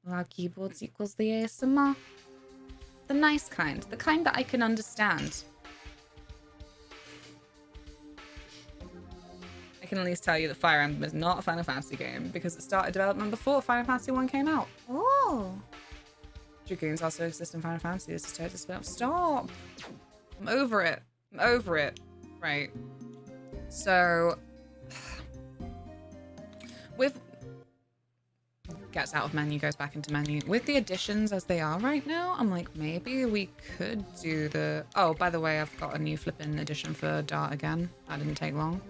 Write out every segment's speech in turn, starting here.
Loud keyboards equals the ASMR. The nice kind. The kind that I can understand. I can at least tell you that Fire Emblem is not a Final Fantasy game because it started development before Final Fantasy 1 came out. Oh. Dragoons also exist in Final Fantasy. This is totally spin off. Stop! I'm over it. I'm over it. Right. So, with... Gets out of menu, goes back into menu. With the additions as they are right now, I'm like, maybe we could do the... Oh, by the way, I've got a new flipping edition for Dart again. That didn't take long.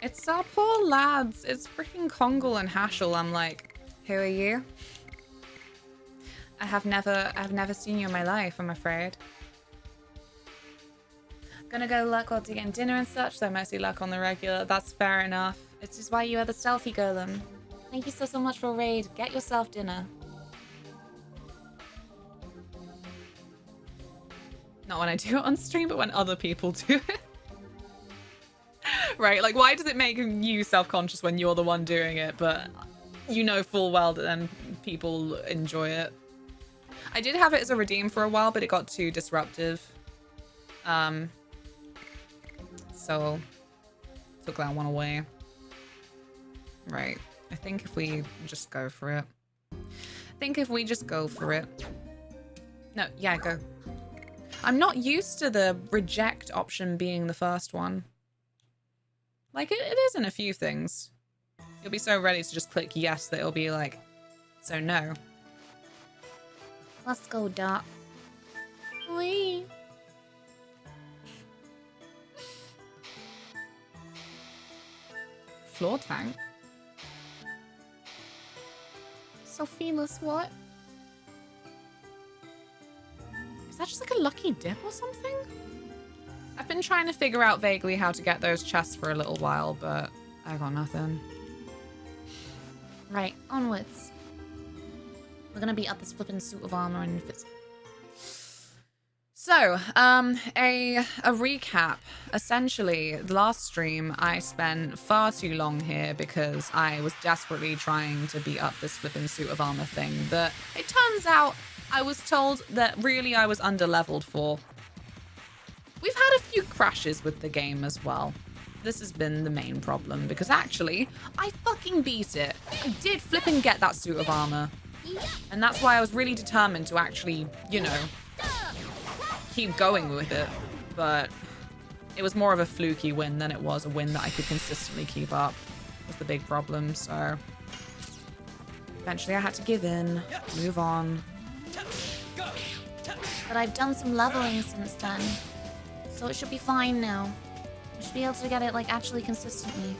It's our poor lads. It's freaking Kongal and Hashel. I'm like, who are you? I've never seen you in my life, I'm afraid. Gonna go luck while getting dinner and such, so mostly luck on the regular. That's fair enough. It's just why you are the stealthy golem. Thank you so much for raid. Get yourself dinner. Not when I do it on stream, but when other people do it. Right, like why does it make you self-conscious when you're the one doing it, but you know full well that then people enjoy it. I did have it as a redeem for a while, but it got too disruptive. So took that one away. Right, I think if we just go for it. No, yeah, go. I'm not used to the reject option being the first one. Like, it is in a few things. You'll be so ready to just click yes that it'll be like, so no. Let's go, Dot. Wee. Floor tank? Sophieless, what? Is that just like a lucky dip or something? I've been trying to figure out vaguely how to get those chests for a little while, but I got nothing. Right, onwards. We're gonna be at this flippin' suit of armor and if it's... So, a recap. Essentially, the last stream, I spent far too long here because I was desperately trying to beat up this flippin' suit of armor thing that it turns out I was told that really I was under-leveled for. We've had a few crashes with the game as well. This has been the main problem because actually, I fucking beat it. I did flippin' get that suit of armor. And that's why I was really determined to actually, you know, keep going with it. But it was more of a fluky win than it was a win that I could consistently keep up. Was the big problem, so eventually I had to give in, move on. But I've done some leveling since then, so it should be fine now. I should be able to get it, like, actually consistently.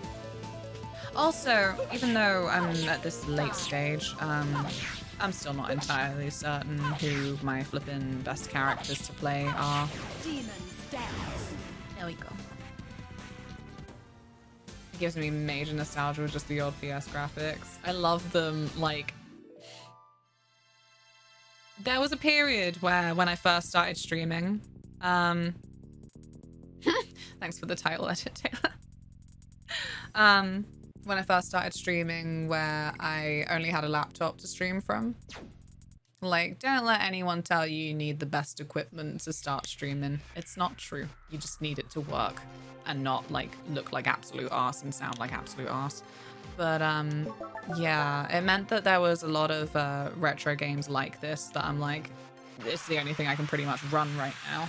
Also, even though I'm at this late stage, I'm still not entirely certain who my flippin' best characters to play are. There we go. It gives me major nostalgia with just the old PS graphics. I love them, like... There was a period where, when I first started streaming, thanks for the title edit, Taylor. When I first started streaming, where I only had a laptop to stream from. Like, don't let anyone tell you need the best equipment to start streaming. It's not true. You just need it to work and not, like, look like absolute arse and sound like absolute arse. But, yeah, it meant that there was a lot of retro games like this that I'm like, it's the only thing I can pretty much run right now.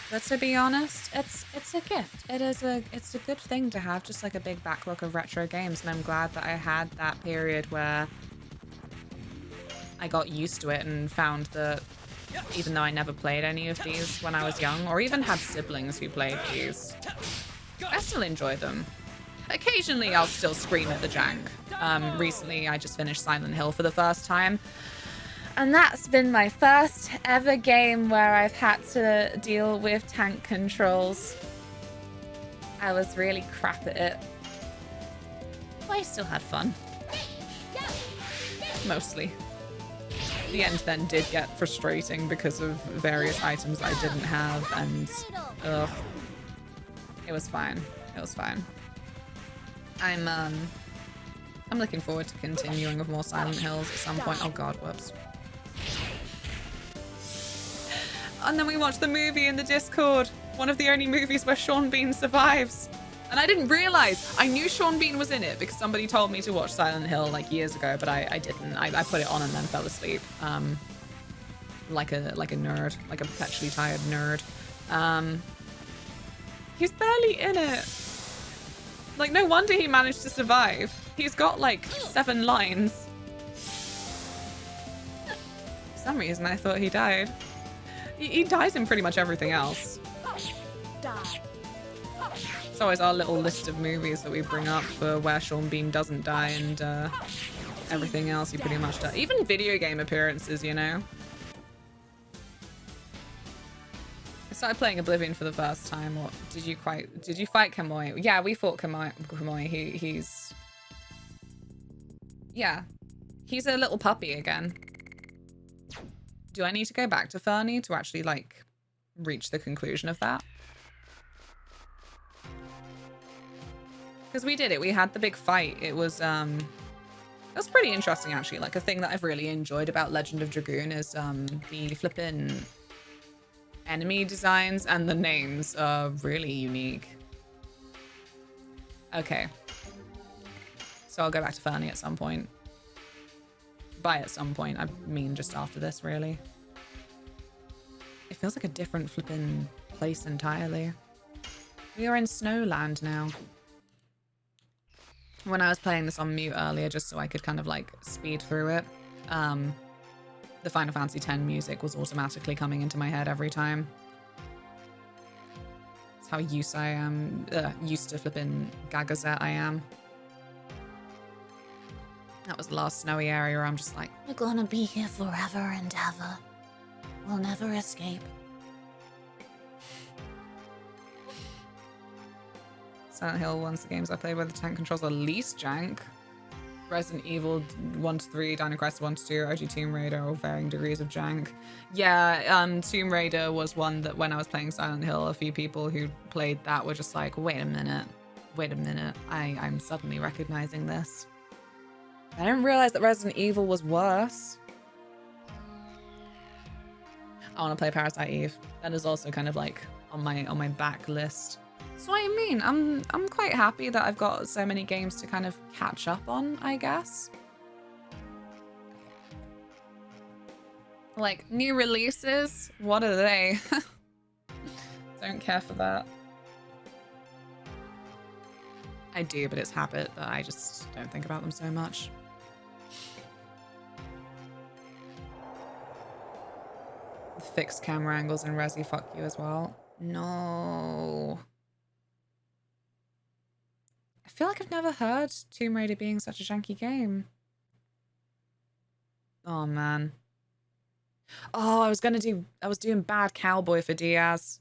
But to be honest, it's a gift. It's a good thing to have just like a big backlog of retro games, and I'm glad that I had that period where I got used to it and found that even though I never played any of these when I was young, or even had siblings who played these, I still enjoy them. Occasionally I'll still scream at the jank. Recently I just finished Silent Hill for the first time. And that's been my first ever game where I've had to deal with tank controls. I was really crap at it. But I still had fun. Mostly. The end then did get frustrating because of various items I didn't have, and ugh. It was fine. It was fine. I'm looking forward to continuing with more Silent Hills at some point. Oh god, whoops. And then we watched the movie in the Discord. One of the only movies where Sean Bean survives. And I didn't realize. I knew Sean Bean was in it because somebody told me to watch Silent Hill like years ago, but I didn't. I put it on and then fell asleep. Like a nerd, like a perpetually tired nerd. He's barely in it. Like, no wonder he managed to survive. He's got like 7 lines. For some reason, I thought he died. He dies in pretty much everything else. It's always our little list of movies that we bring up for where Sean Bean doesn't die and everything else he pretty much does. Even video game appearances, you know? I started playing Oblivion for the first time. What did you fight Kamui? Yeah, we fought Kamui. He's yeah. He's a little puppy again. Do I need to go back to Fernie to actually like reach the conclusion of that? Because we did it. We had the big fight. It was pretty interesting actually. Like a thing that I've really enjoyed about Legend of Dragoon is the flippin' enemy designs and the names are really unique. Okay. So I'll go back to Fernie at some point. By at some point, I mean just after this, really. It feels like a different flippin' place entirely. We are in Snowland now. When I was playing this on mute earlier, just so I could kind of like speed through it, the Final Fantasy X music was automatically coming into my head every time. That's how used I am, used to flipping Gagazette I am. That was the last snowy area where I'm just like, we're gonna be here forever and ever. We'll never escape. Silent Hill, once the games I played where the tank controls are least jank. Resident Evil 1-3, Dino Crisis 1-2, OG Tomb Raider, all varying degrees of jank. Yeah, Tomb Raider was one that when I was playing Silent Hill, a few people who played that were just like, wait a minute, I'm suddenly recognizing this. I didn't realize that Resident Evil was worse. I want to play Parasite Eve. That is also kind of like on my back list. That's what I mean. I'm quite happy that I've got so many games to kind of catch up on, I guess. Like, new releases? What are they? Don't care for that. I do, but it's habit that I just don't think about them so much. The fixed camera angles in Resi fuck you as well. No. I feel like I've never heard Tomb Raider being such a janky game. Oh, man. Oh, I was doing Bad Cowboy for Diaz.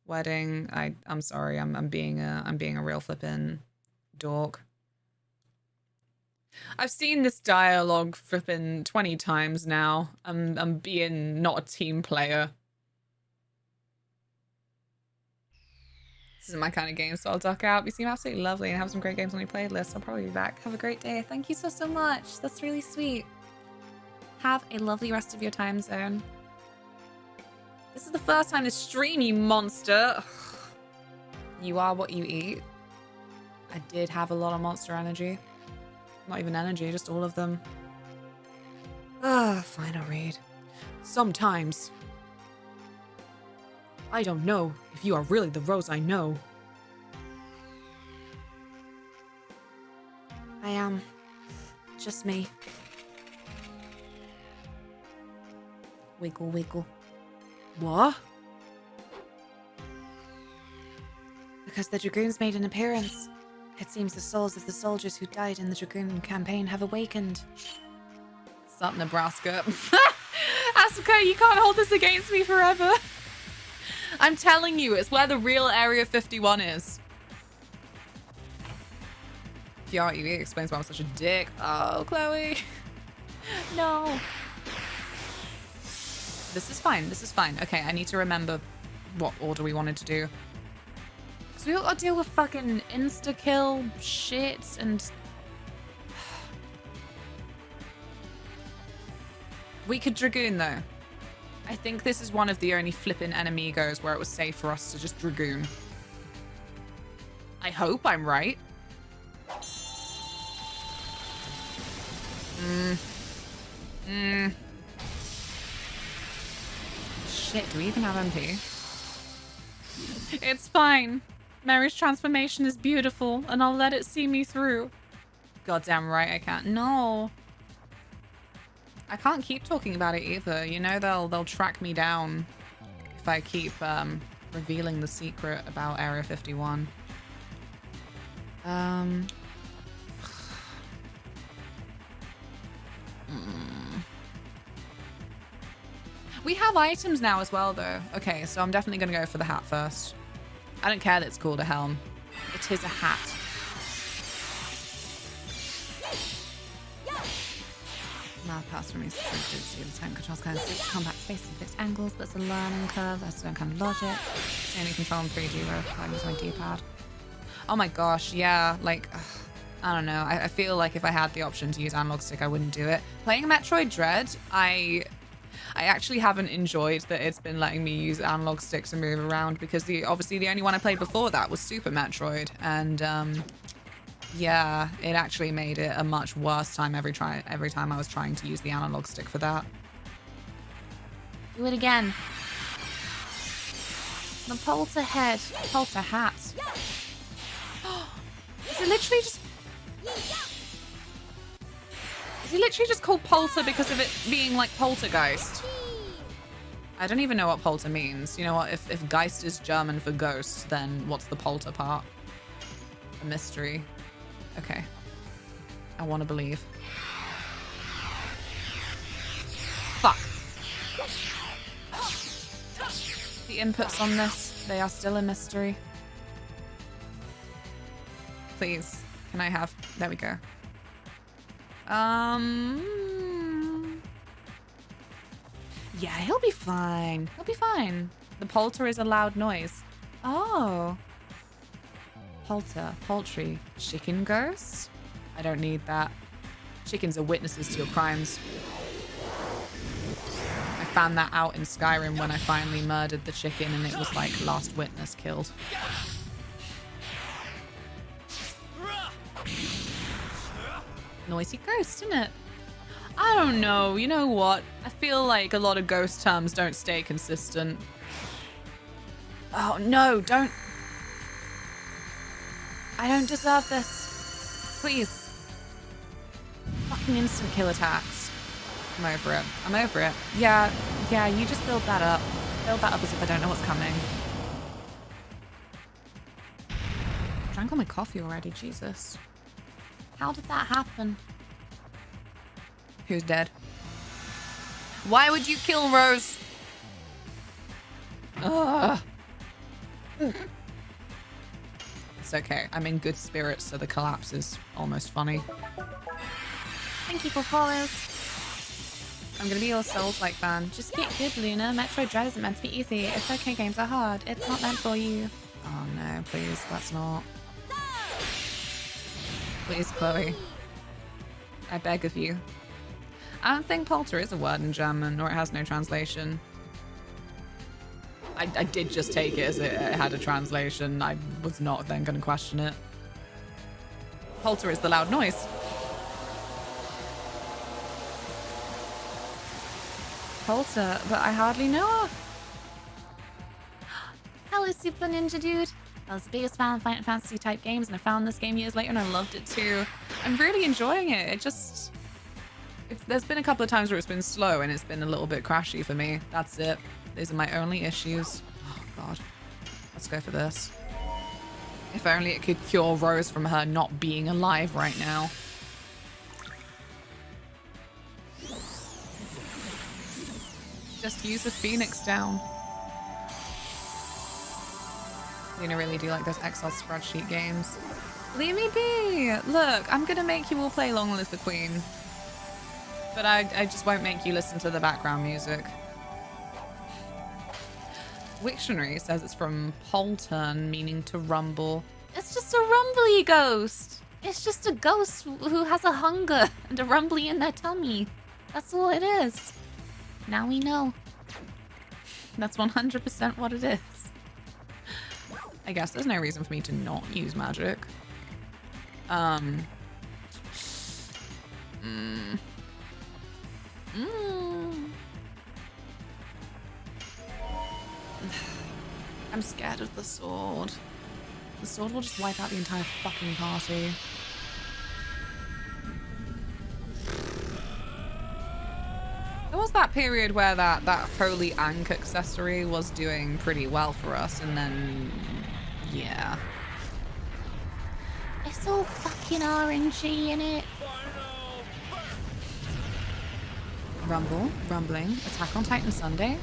Wedding. I'm sorry. I'm being a real flippin' dork. I've seen this dialogue flippin' 20 times now. I'm being not a team player. This isn't my kind of game, so I'll duck out. You seem absolutely lovely and have some great games on your playlist. I'll probably be back. Have a great day. Thank you so much. That's really sweet. Have a lovely rest of your time zone. This is the first time to stream, you monster. You are what you eat. I did have a lot of monster energy. Not even energy, just all of them. Fine, I'll read. Sometimes. I don't know if you are really the Rose I know. I am. Just me. Wiggle, wiggle. What? Because the Dragoons made an appearance. It seems the souls of the soldiers who died in the Dragoon campaign have awakened. Stop, Nebraska. Asuka, you can't hold this against me forever. I'm telling you, it's where the real Area 51 is. Fiat explains why I'm such a dick. Oh, Chloe. No. This is fine. This is fine. Okay, I need to remember what order we wanted to do. Because we got to deal with fucking insta-kill shit and We could Dragoon, though. I think this is one of the only flippin' enemigos where it was safe for us to just Dragoon. I hope I'm right. Shit, do we even have MP? It's fine. Mary's transformation is beautiful, and I'll let it see me through. Goddamn right I can't. No. I can't keep talking about it either. You know they'll track me down if I keep revealing the secret about Area 51. We have items now as well, though. Okay, so I'm definitely going to go for the hat first. I don't care that it's called a helm. It is a hat. Mouth pass from me to the tank controls kind of suits combat space and fixed angles, but it's a learning curve. That's no kind of logic. It's only control in 3D where I use my D-pad. Oh my gosh, yeah, like, I don't know. I feel like if I had the option to use analog stick, I wouldn't do it. Playing Metroid Dread, I actually haven't enjoyed that it's been letting me use analog stick to move around because obviously the only one I played before that was Super Metroid, and yeah, it actually made it a much worse time every time I was trying to use the analog stick for that. Do it again. The polter head. Polter hat. Is it literally just... Is he literally just called Polter because of it being like poltergeist? I don't even know what Polter means. You know what? If Geist is German for ghost, then what's the Polter part? A mystery. Okay. I want to believe. Fuck. The inputs on this, they are still a mystery. Please. Can I have... There we go. Yeah, he'll be fine. He'll be fine. The polter is a loud noise. Oh. Polter, poultry, chicken ghost? I don't need that. Chickens are witnesses to your crimes. I found that out in Skyrim when I finally murdered the chicken and it was like last witness killed. Noisy ghost, isn't it? I don't know. You know what? I feel like a lot of ghost terms don't stay consistent. Oh, no, don't. I don't deserve this. Please. Fucking instant kill attacks. I'm over it. I'm over it. Yeah, you just build that up. Build that up as if I don't know what's coming. I drank all my coffee already, Jesus. How did that happen? Who's dead? Why would you kill Rose? Ugh. It's okay. I'm in good spirits, so the collapse is almost funny. Thank you for follows. I'm gonna be your Souls-like fan. Just get good, Luna. Metroid Dread isn't meant to be easy. It's okay, games are hard. It's not meant for you. Oh no, please, let's not. Please, Chloe. I beg of you. I don't think polter is a word in German, or it has no translation. I did just take it as it had a translation. I was not then going to question it. Polter is the loud noise. Polter, but I hardly know her. Hello, Super Ninja Dude. I was the biggest fan of Final Fantasy type games, and I found this game years later and I loved it too. I'm really enjoying it. There's been a couple of times where it's been slow and it's been a little bit crashy for me. That's it. These are my only issues. Oh god. Let's go for this. If only it could cure Rose from her not being alive right now. Just use the Phoenix down. Luna really do like those Excel spreadsheet games. Leave me be! Look, I'm gonna make you all play Long Live the Queen. But I just won't make you listen to the background music. Wiktionary says it's from poltern, meaning to rumble. It's just a rumbly ghost. It's just a ghost who has a hunger and a rumbly in their tummy. That's all it is. Now we know. That's 100% what it is. I guess there's no reason for me to not use magic. I'm scared of the sword. The sword will just wipe out the entire fucking party. There was that period where that holy ankh accessory was doing pretty well for us, and then, yeah. It's all fucking RNG in it. Rumbling. Attack on Titan Sunday.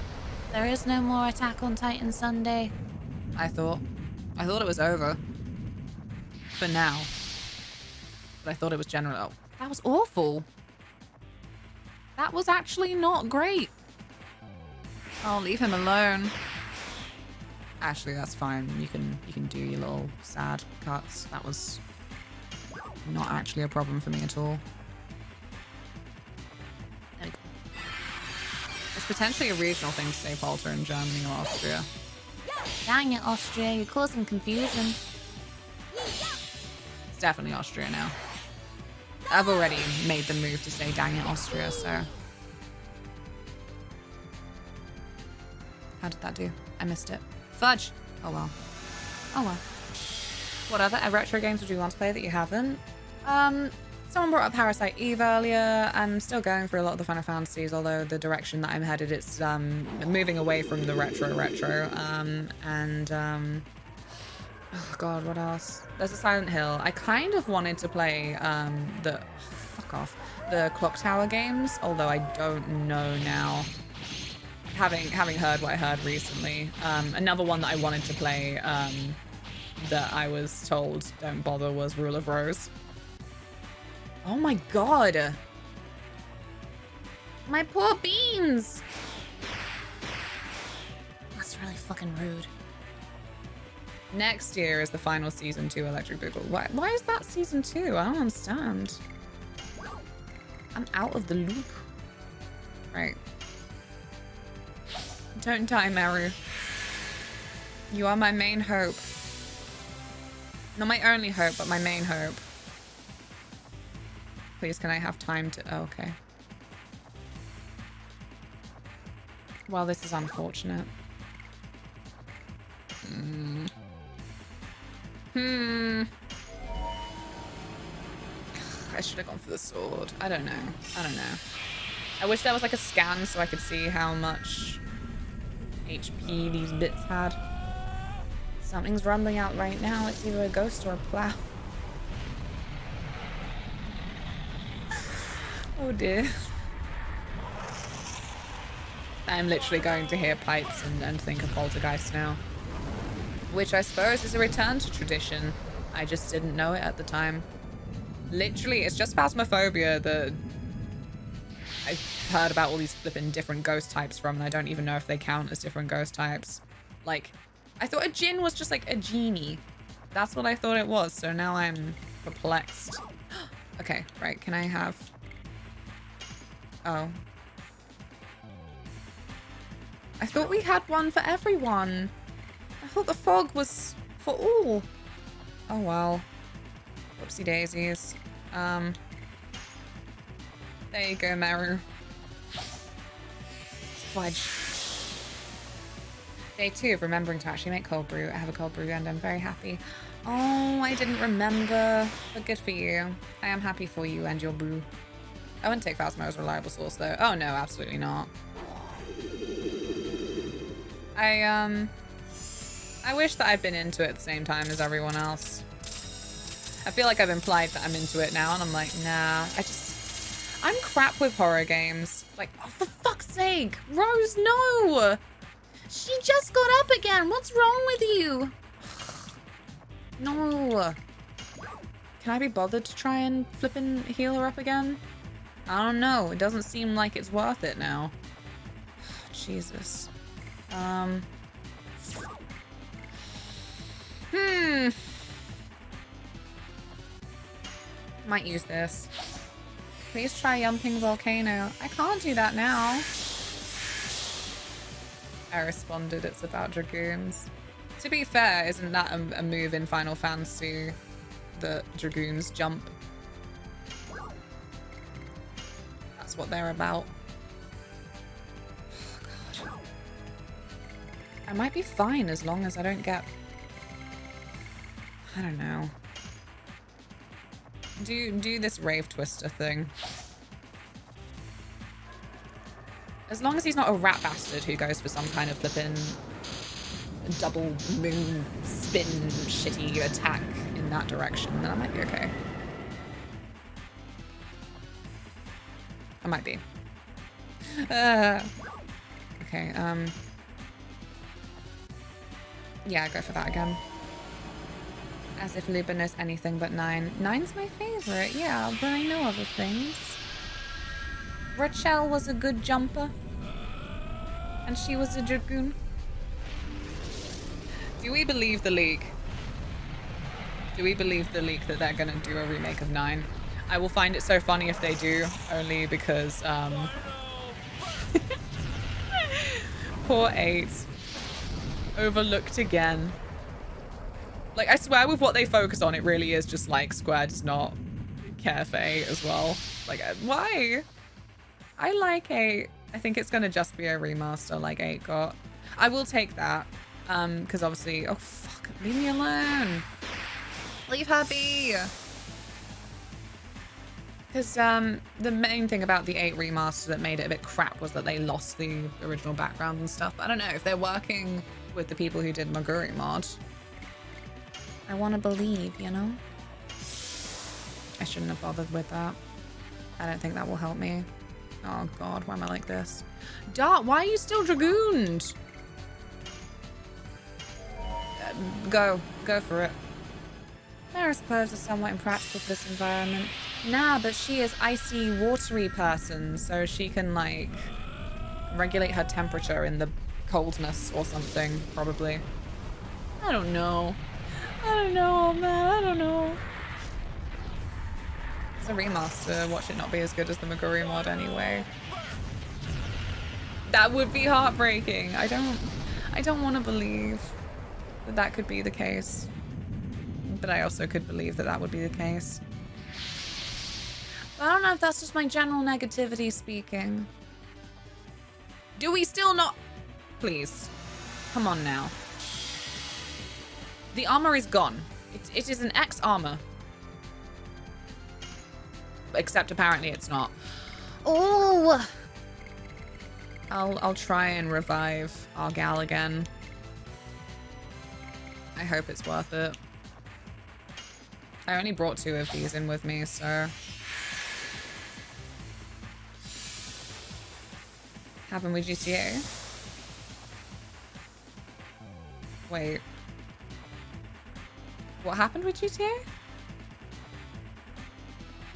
There is no more Attack on Titan Sunday. I thought it was over. For now. But I thought it was general. Oh, that was awful. That was actually not great. Oh, leave him alone. Actually, that's fine. You can do your little sad cuts. That was not actually a problem for me at all. There we go. It's potentially a regional thing to say falter in Germany or Austria. Dang it, Austria, you're causing confusion. It's definitely Austria now. I've already made the move to say dang it, Austria, so. How did that do? I missed it. Fudge! Oh well. Oh well. What other retro games would you want to play that you haven't? Someone brought up Parasite Eve earlier. I'm still going through a lot of the Final Fantasies, although the direction that I'm headed, it's moving away from the retro. Oh god, what else? There's a Silent Hill. I kind of wanted to play the Clock Tower games, although I don't know now. Having heard what I heard recently, another one that I wanted to play that I was told don't bother was Rule of Rose. Oh my god! My poor beans! That's really fucking rude. Next year is the final season 2 Electric Boogaloo. Why is that season 2? I don't understand. I'm out of the loop. Right. Don't die, Meru. You are my main hope. Not my only hope, but my main hope. Please, can I have time to... Oh, okay. Well, this is unfortunate. I should have gone for the sword. I don't know. I wish there was like a scan so I could see how much HP these bits had. Something's rumbling out right now. It's either a ghost or a plow. Oh dear. I'm literally going to hear pipes and think of poltergeist now. Which I suppose is a return to tradition. I just didn't know it at the time. Literally, it's just Phasmophobia that I've heard about all these flipping different ghost types from, and I don't even know if they count as different ghost types. Like, I thought a djinn was just like a genie. That's what I thought it was, so now I'm perplexed. Okay, right, can I have... Oh. I thought we had one for everyone. I thought the fog was for all. Oh well. Whoopsie daisies. There you go, Meru. Fudge. Day 2 of remembering to actually make cold brew. I have a cold brew and I'm very happy. Oh, I didn't remember. But good for you. I am happy for you and your brew. I wouldn't take Phasmo as a reliable source though. Oh no, absolutely not. I wish that I'd been into it at the same time as everyone else. I feel like I've implied that I'm into it now, and I'm like, nah, I'm crap with horror games. Like, oh, for fuck's sake, Rose, no! She just got up again. What's wrong with you? No. Can I be bothered to try and flippin' heal her up again? I don't know. It doesn't seem like it's worth it now. Jesus. Might use this. Please try Yumping Volcano. I can't do that now. I responded, it's about Dragoons. To be fair, isn't that a move in Final Fantasy that Dragoons jump? That's what they're about. Oh, God. I might be fine as long as I don't get... I don't know. Do this Rave Twister thing. As long as he's not a rat bastard who goes for some kind of flippin' double moon spin shitty attack in that direction, then I might be okay. I might be. Okay, yeah, go for that again. As if Luba knows anything but 9. 9's my favorite, yeah, but I know other things. Rachel was a good jumper. And she was a Dragoon. Do we believe the leak? Do we believe the leak that they're gonna do a remake of 9? I will find it so funny if they do, only because, poor 8. Overlooked again. Like, I swear with what they focus on, it really is just like Square does not care for 8 as well. Like, why? I like 8. I think it's gonna just be a remaster like 8 got. I will take that. Because obviously... Oh, fuck. Leave me alone. Leave her be. Because the main thing about the 8 remaster that made it a bit crap was that they lost the original background and stuff. But I don't know. If they're working with the people who did Maguri mod, I want to believe, you know? I shouldn't have bothered with that. I don't think that will help me. Oh god, why am I like this? Dart, why are you still Dragooned? Go for it. Mara's clothes are somewhat impractical for this environment. Nah, but she is icy, watery person, so she can, like, regulate her temperature in the coldness or something, probably. I don't know. I don't know, man. I don't know. It's a remaster. Watch it not be as good as the Maguri mod anyway. That would be heartbreaking. I don't want to believe that that could be the case. But I also could believe that that would be the case. But I don't know if that's just my general negativity speaking. Do we still not... Please. Come on now. The armor is gone. It is an X armor. Except apparently it's not. Oh! I'll try and revive our gal again. I hope it's worth it. I only brought 2 of these in with me, so... Happened with GTA? Wait. What happened with GTA?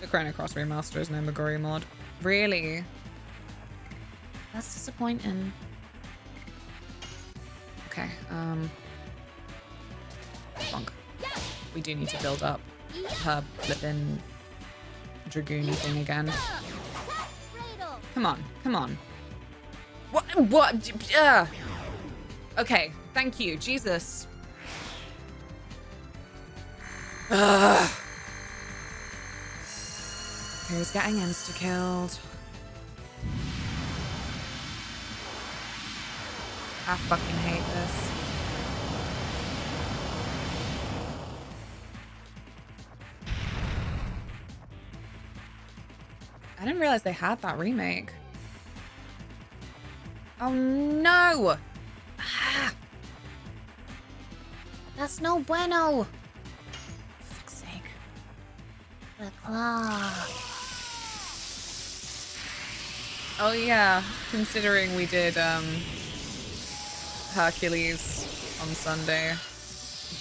The Chrono Cross remaster is no Maguri mod. Really? That's disappointing. Okay, bonk. We do need to build up her flippin' Dragoon thing again. Come on, come on. What? Okay, thank you, Jesus. Who's getting insta-killed? I fucking hate this. I didn't realize they had that remake. Oh no! Ah. That's no bueno. For fuck's sake. The claw. Oh yeah, considering we did Hercules on Sunday,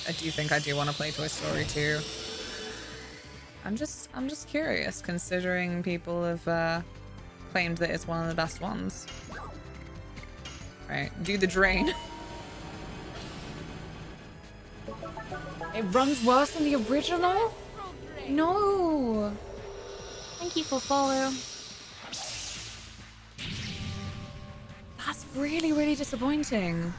I do think I do want to play Toy Story 2. I'm just curious, considering people have claimed that it's one of the best ones. Right, do the drain. It runs worse than the original? No. Thank you for follow. That's really, really disappointing.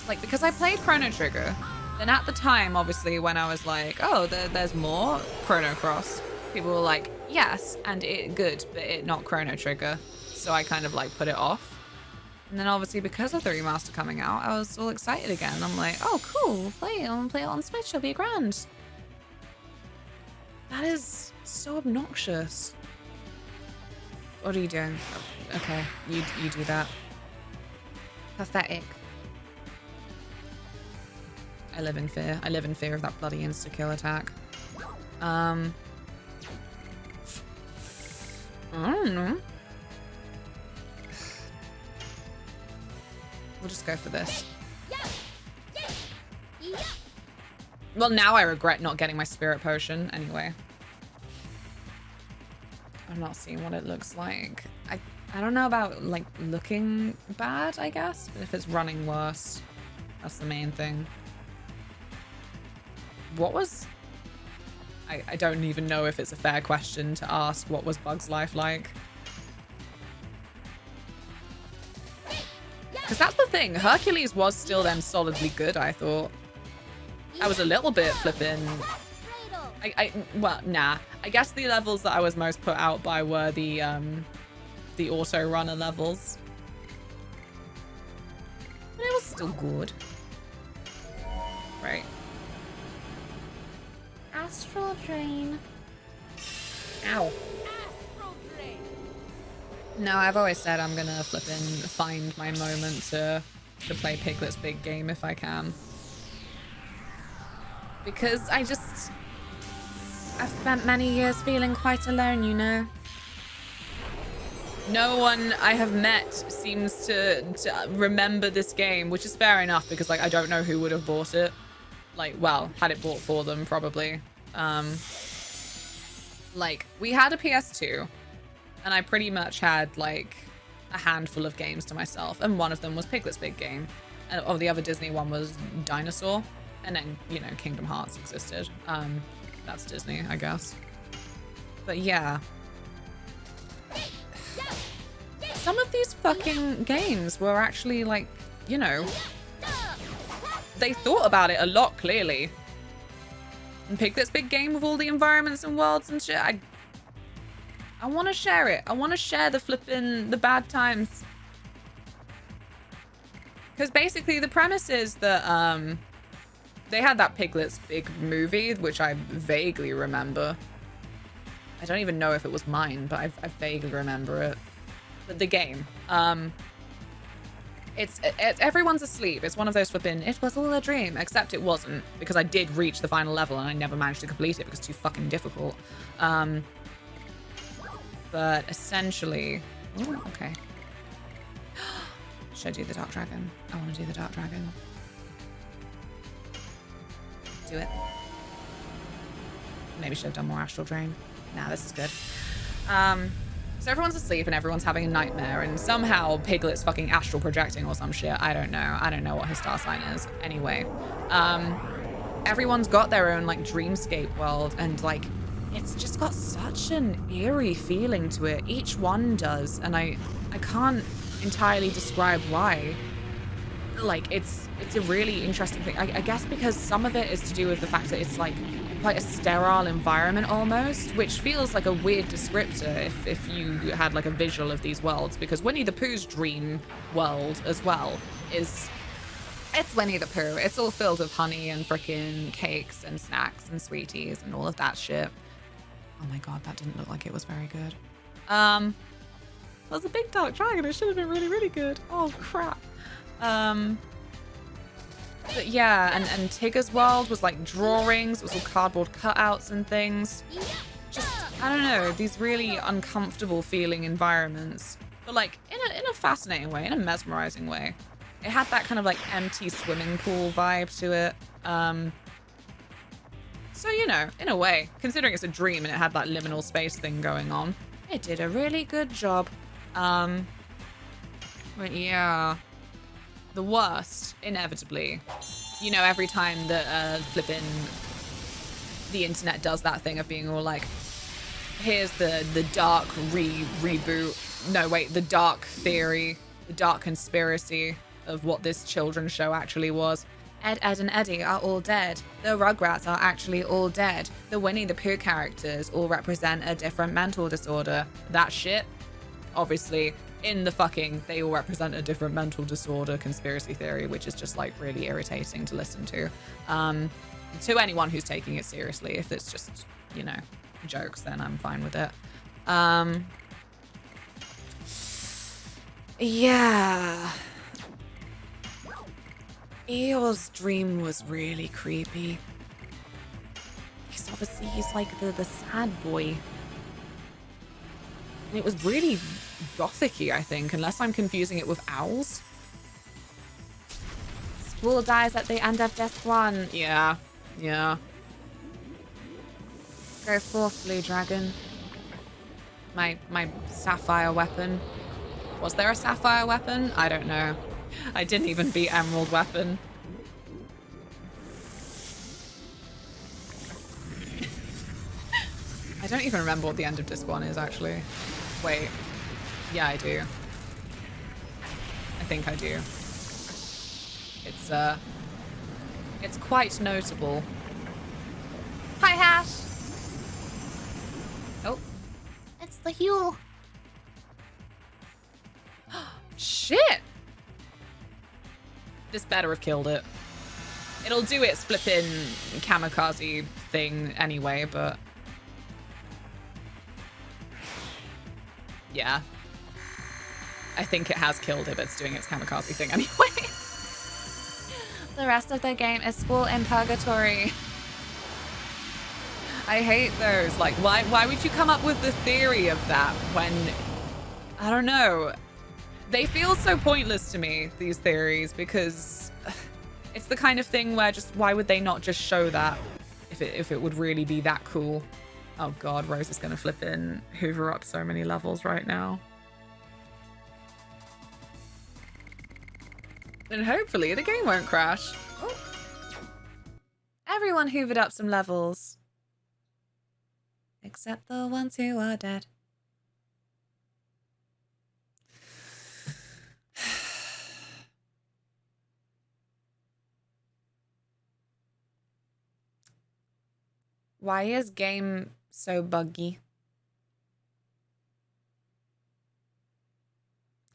Like, because I played Chrono Trigger, and at the time, obviously, when I was like, oh, there's more Chrono Cross, people were like, yes, and it good, but it not Chrono Trigger. So I kind of like put it off. And then obviously because of the remaster coming out, I was all excited again. I'm like, oh, cool, play it on Switch, it'll be grand. That is so obnoxious. What are you doing? Oh, okay, you do that. Pathetic. I live in fear. I live in fear of that bloody insta-kill attack. I don't know. We'll just go for this. Well, now I regret not getting my spirit potion anyway. I'm not seeing what it looks like. I don't know about like looking bad, I guess, but if it's running worse, that's the main thing. What was... I don't even know if it's a fair question to ask. What was Bug's life like? Because that's the thing. Hercules was still then solidly good, I thought. I was a little bit flipping... well, nah. I guess the levels that I was most put out by were the auto runner levels. But it was still good. Right. Astral Drain. Ow. No, I've always said I'm gonna flippin' find my moment to play Piglet's Big Game if I can. Because I've spent many years feeling quite alone, you know? No one I have met seems to remember this game, which is fair enough because like I don't know who would have bought it. Like, well, had it bought for them probably. Like, we had a PS2 and I pretty much had like a handful of games to myself, and one of them was Piglet's Big Game, and the other Disney one was Dinosaur, and then, you know, Kingdom Hearts existed. That's Disney, I guess. But yeah. Some of these fucking games were actually like, you know, they thought about it a lot, clearly. And Piglet's Big Game with all the environments and worlds and shit, I want to share it. I want to share the bad times. Because basically the premise is that they had that Piglet's Big movie, which I vaguely remember. I don't even know if it was mine, but I vaguely remember it. But the game, it's everyone's asleep. It's one of those flipping, it was all a dream, except it wasn't, because I did reach the final level and I never managed to complete it because it's too fucking difficult. But essentially, ooh, okay. Should I do the Dark Dragon? I want to do the Dark Dragon. Do it. Maybe should have done more Astral Drain. Nah, this is good. So everyone's asleep and everyone's having a nightmare, and somehow Piglet's fucking astral projecting or some shit. I don't know. I don't know what his star sign is. Anyway, everyone's got their own like dreamscape world, and like it's just got such an eerie feeling to it. Each one does, and I can't entirely describe why. Like it's a really interesting thing. I guess because some of it is to do with the fact that it's like quite a sterile environment almost, which feels like a weird descriptor if you had like a visual of these worlds, because Winnie the Pooh's dream world as well it's Winnie the Pooh. It's all filled with honey and frickin' cakes and snacks and sweeties and all of that shit. Oh my god, that didn't look like it was very good. It was a big dark dragon. It should have been really, really good. Oh crap. But yeah, and Tigger's world was like drawings. It was all cardboard cutouts and things. Just, I don't know, these really uncomfortable feeling environments, but like in a fascinating way, in a mesmerizing way. It had that kind of like empty swimming pool vibe to it. So, you know, in a way, considering it's a dream and it had that liminal space thing going on, it did a really good job. But yeah. The worst, inevitably. You know, every time that flippin' the internet does that thing of being all like, here's the dark reboot no, wait, the dark theory, the dark conspiracy of what this children's show actually was. Ed, Ed, and Eddie are all dead. The Rugrats are actually all dead. The Winnie the Pooh characters all represent a different mental disorder. That shit, obviously, in the fucking, they all represent a different mental disorder conspiracy theory, which is just like really irritating to listen to anyone who's taking it seriously. If it's just, you know, jokes, then I'm fine with it. Yeah. Eeyore's dream was really creepy. Because obviously he's like the sad boy. And it was really gothic-y, I think, unless I'm confusing it with owls. School dies at the end of Disc 1. Yeah, yeah. Go forth, Blue Dragon. My sapphire weapon. Was there a sapphire weapon? I don't know. I didn't even beat Emerald Weapon. I don't even remember what the end of Disc 1 is, actually. Wait. Yeah, I do. I think I do. It's quite notable. Hi, Hash! Oh. It's the Huel. Shit! This better have killed it. It'll do its flippin' kamikaze thing anyway, but... yeah. I think it has killed it, but it's doing its kamikaze thing anyway. The rest of the game is School in Purgatory. I hate those. Like, why would you come up with the theory of that when... I don't know. They feel so pointless to me, these theories, because it's the kind of thing where just, why would they not just show that if it would really be that cool? Oh god, Rose is gonna flip in hoover up so many levels right now. And hopefully the game won't crash. Oh. Everyone hoovered up some levels. Except the ones who are dead. Why is game so buggy?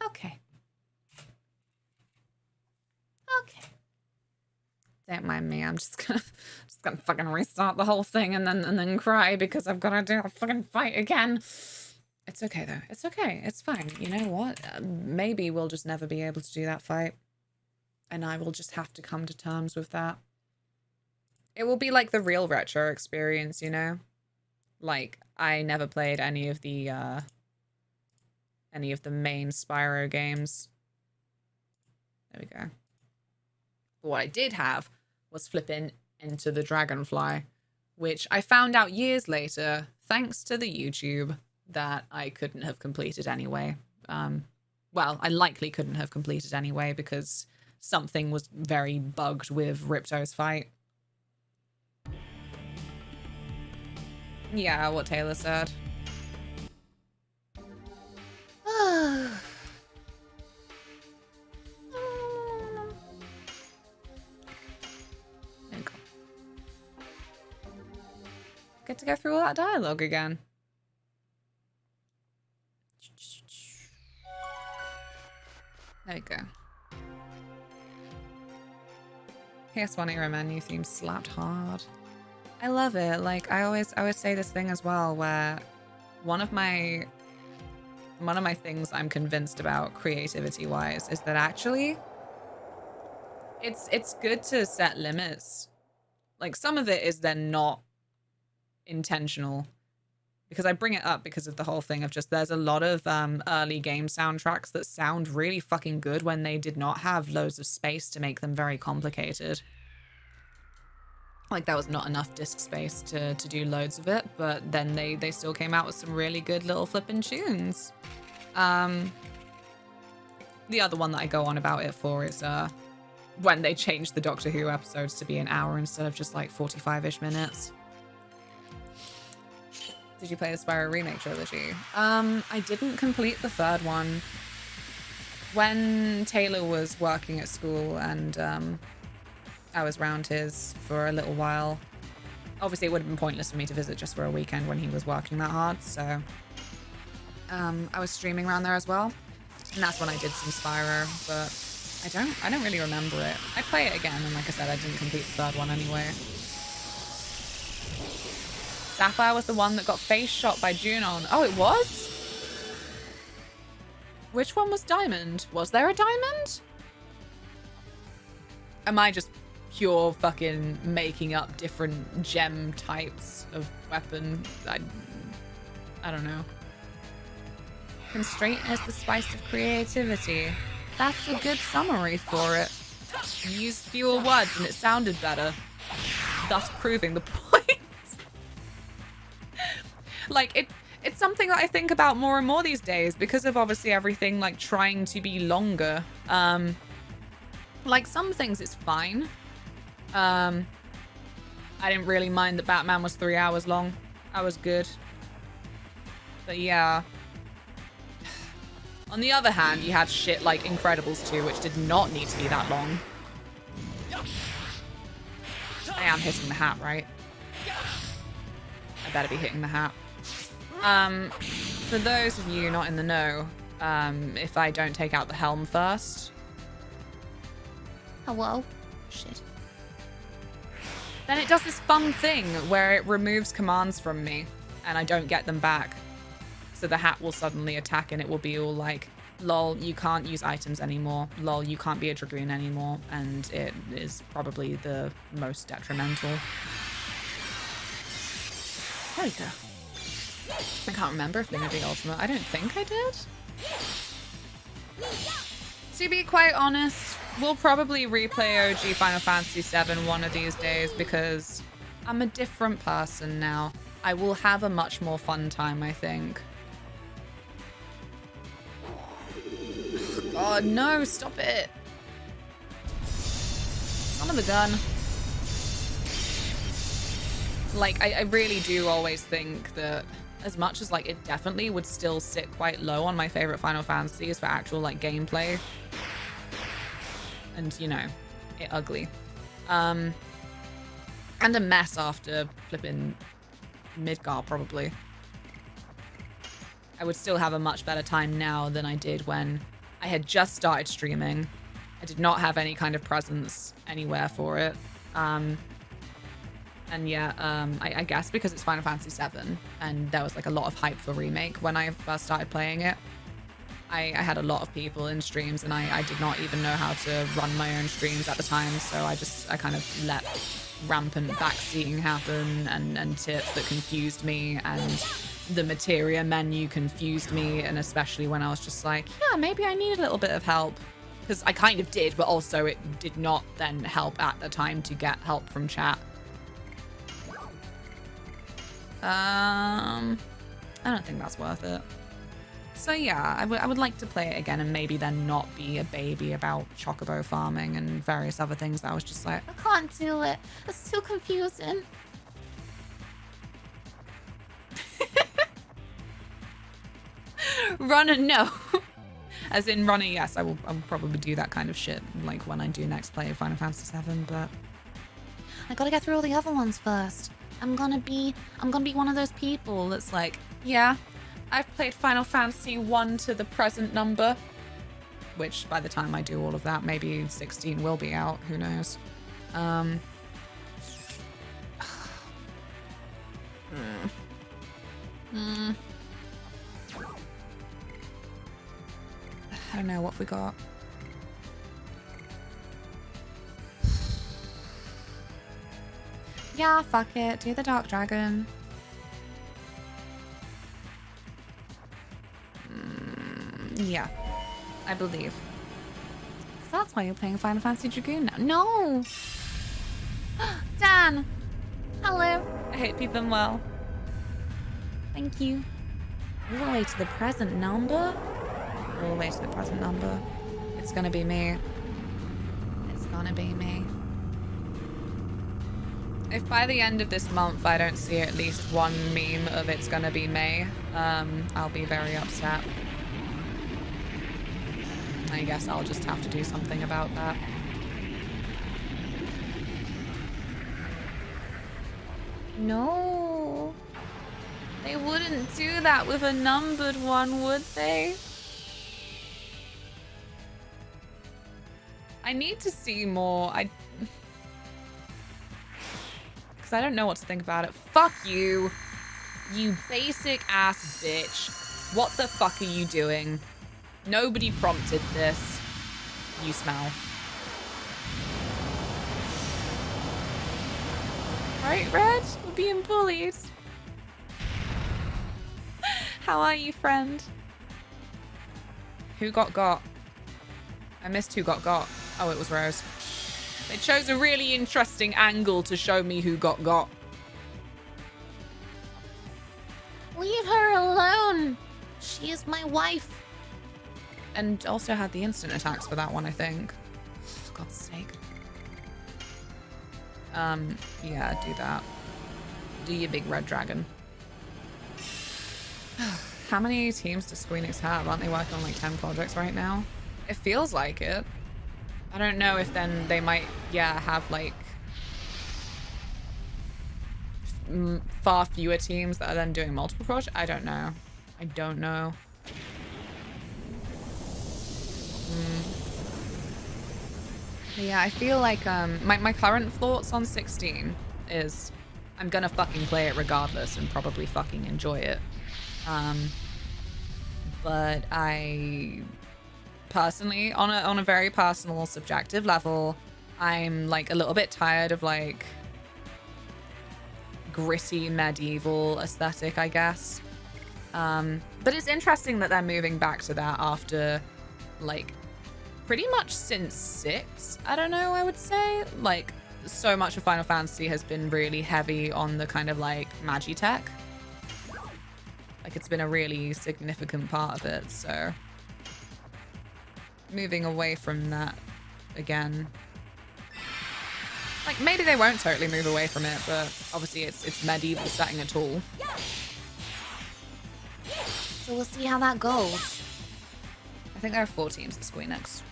Okay. Okay. Don't mind me. I'm just gonna fucking restart the whole thing and then cry because I've got to do a fucking fight again. It's okay though. It's okay. It's fine. You know what? Maybe we'll just never be able to do that fight, and I will just have to come to terms with that. It will be like the real retro experience, you know? Like, I never played any of the main Spyro games. There we go. But what I did have was flipping into the Dragonfly, which I found out years later, thanks to the YouTube, that I couldn't have completed anyway. Well, I likely couldn't have completed anyway because something was very bugged with Ripto's fight. Yeah, what Taylor said. Get to go through all that dialogue again. There you go. PS1 era menu theme slapped hard. I love it. Like I always say this thing as well, where one of my things I'm convinced about creativity wise is that actually it's good to set limits. Like some of it is then not intentional, because I bring it up because of the whole thing of just there's a lot of early game soundtracks that sound really fucking good when they did not have loads of space to make them very complicated. Like there was not enough disk space to do loads of it, but then they still came out with some really good little flippin' tunes. The other one that I go on about it for is when they changed the Doctor Who episodes to be an hour instead of just like 45-ish minutes. Did you play the Spyro Remake trilogy? I didn't complete the third one. When Taylor was working at school and I was round his for a little while, obviously it would have been pointless for me to visit just for a weekend when he was working that hard, so I was streaming around there as well. And that's when I did some Spyro, but I don't really remember it. I'd play it again, and like I said, I didn't complete the third one anyway. Sapphire was the one that got face shot by Junon. Oh, it was? Which one was Diamond? Was there a Diamond? Am I just pure fucking making up different gem types of weapon? I don't know. Constraint is the spice of creativity. That's a good summary for it. You used fewer words and it sounded better, thus proving the point. Like, it's something that I think about more and more these days because of obviously everything like trying to be longer. Like some things it's fine. I didn't really mind that Batman was 3 hours long. I was good. But yeah. On the other hand, you had shit like Incredibles 2, which did not need to be that long. I am hitting the hat, right? I better be hitting the hat. For those of you not in the know, if I don't take out the helm first. Hello? Shit. Then it does this fun thing where it removes commands from me and I don't get them back. So the hat will suddenly attack and it will be all like, lol, you can't use items anymore. Lol, you can't be a Dragoon anymore. And it is probably the most detrimental. There we go. I can't remember if Luna did Ultimate. I don't think I did. To be quite honest, we'll probably replay OG Final Fantasy VII one of these days because I'm a different person now. I will have a much more fun time, I think. Oh no, stop it. Son of a gun. Like, I really do always think that as much as like it definitely would still sit quite low on my favorite Final Fantasies for actual like gameplay and you know it ugly and a mess after flipping Midgar probably, I would still have a much better time now than I did when I had just started streaming. I did not have any kind of presence anywhere for it. And yeah, I guess because it's Final Fantasy VII and there was like a lot of hype for Remake when I first started playing it. I had a lot of people in streams and I did not even know how to run my own streams at the time. So I kind of let rampant backseating happen and tips that confused me and the materia menu confused me. And especially when I was just like, yeah, maybe I need a little bit of help. Because I kind of did, but also it did not then help at the time to get help from chat. I don't think that's worth it. So yeah, I would like to play it again and maybe then not be a baby about chocobo farming and various other things that I was just like, I can't do it. It's too confusing. Runner, no. As in runner, yes, I'll probably do that kind of shit like when I do next play Final Fantasy VII, but I gotta get through all the other ones first. I'm gonna be one of those people that's like, yeah, I've played Final Fantasy 1 to the present number, which by the time I do all of that, maybe 16 will be out, who knows. I don't know, what have we got? Yeah, fuck it. Do the Dark Dragon. Yeah, I believe. So that's why you're playing Final Fantasy Dragoon now. No! Dan! Hello. I hope you've been well. Thank you. All the way to the present number? All the way to the present number. It's gonna be me. It's gonna be me. If by the end of this month I don't see at least one meme of it's gonna be May, I'll be very upset. I guess I'll just have to do something about that. No. They wouldn't do that with a numbered one, would they? I need to see more. Because I don't know what to think about it. Fuck you. You basic ass bitch. What the fuck are you doing? Nobody prompted this. You smell. Right, Red? We're being bullied. How are you, friend? Who got? I missed who got. Oh, it was Rose. They chose a really interesting angle to show me who got. Leave her alone. She is my wife. And also had the instant attacks for that one, I think. For God's sake. Yeah, do that. Do your big red dragon. How many teams does Squeenix have? Aren't they working on like 10 projects right now? It feels like it. I don't know if then they might, yeah, have like far fewer teams that are then doing multiple projects. I don't know. Yeah, I feel like my current thoughts on 16 is I'm gonna fucking play it regardless and probably fucking enjoy it. But I personally, on a very personal, subjective level, I'm like a little bit tired of like gritty medieval aesthetic, I guess. But it's interesting that they're moving back to that after like pretty much since 6, I don't know, I would say. Like, so much of Final Fantasy has been really heavy on the kind of like Magitech. Like, it's been a really significant part of it, so moving away from that again. Like, maybe they won't totally move away from it, but obviously it's medieval setting at all. So we'll see how that goes. I think there are 4 teams at Squeenix.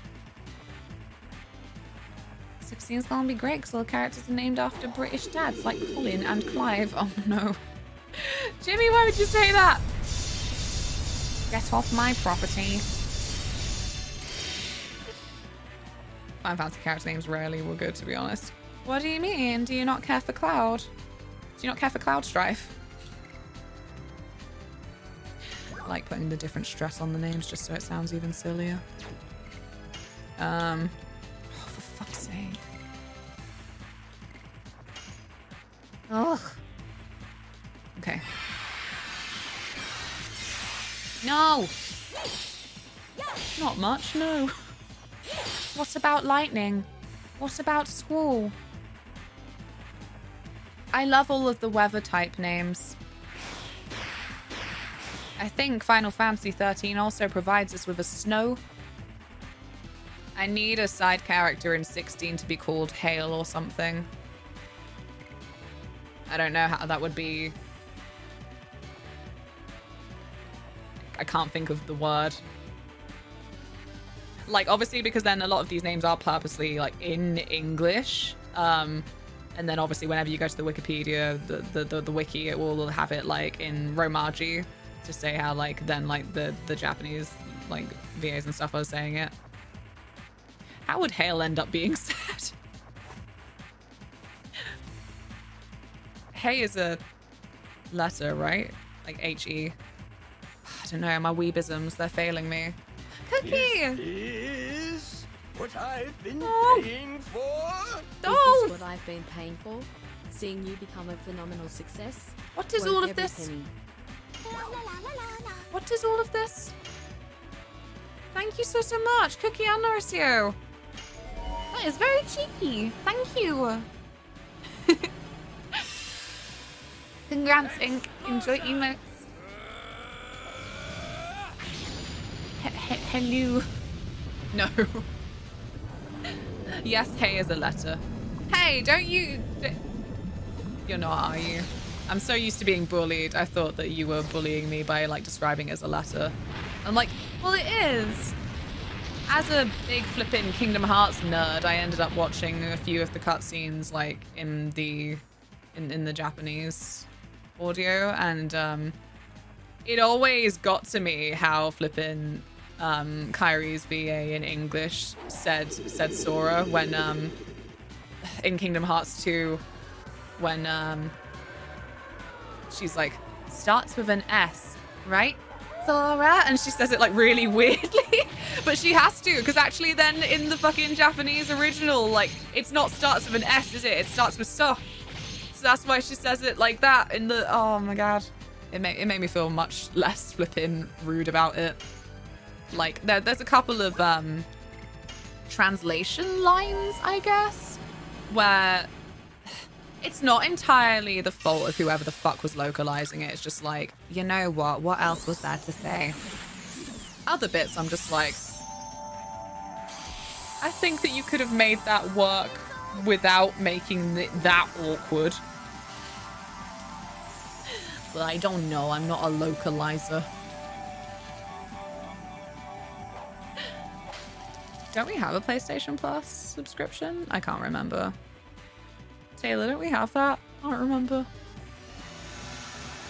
16's gonna be great because all the characters are named after British dads like Colin and Clive. Oh no. Jimmy, why would you say that? Get off my property. Final Fantasy character names rarely were good, to be honest. What do you mean? Do you not care for Cloud? Do you not care for Cloud Strife? I like putting the different stress on the names just so it sounds even sillier. Oh, for fuck's sake. Ugh. Okay. No! Not much, no. What about lightning? What about squall? I love all of the weather type names. I think Final Fantasy 13 also provides us with a snow. I need a side character in 16 to be called Hail or something. I don't know how that would be. I can't think of the word. Like, obviously, because then a lot of these names are purposely, like, in English. And then, obviously, whenever you go to the Wikipedia, the wiki, it will have it, like, in Romaji to say how, like, then, like, the Japanese, like, VAs and stuff are saying it. How would Hail end up being said? Hey is a letter, right? Like H-E. I don't know, my weebisms, they're failing me. Cookie! This is what I've been paying for? Oh! Is this what I've been paying for? Seeing you become a phenomenal success? What is Worth all of every this? penny. What is all of this? Thank you so much, Cookie and Norcio. That is very cheeky. Thank you. Congrats, Ink. Enjoy emotes. Hello. No. Yes, hey is a letter. Hey, don't you... You're not, are you? I'm so used to being bullied. I thought that you were bullying me by like describing it as a letter. I'm like, well, it is. As a big flippin' Kingdom Hearts nerd, I ended up watching a few of the cutscenes like in the Japanese audio, and it always got to me how flippin' Kyrie's VA in English said Sora when in Kingdom Hearts 2 when she's like, starts with an S, right, Sora? And she says it like really weirdly, but she has to, because actually then in the fucking Japanese original, like, it's not starts with an S, is it? It starts with So that's why she says it like that in the, oh my god. It made me feel much less flippin' rude about it. Like, there's a couple of translation lines, I guess, where it's not entirely the fault of whoever the fuck was localizing it. It's just like, you know what else was there to say? Other bits, I'm just like, I think that you could have made that work without making it that awkward. But I don't know, I'm not a localizer. Don't we have a PlayStation Plus subscription? I can't remember. Taylor, don't we have that? I don't remember.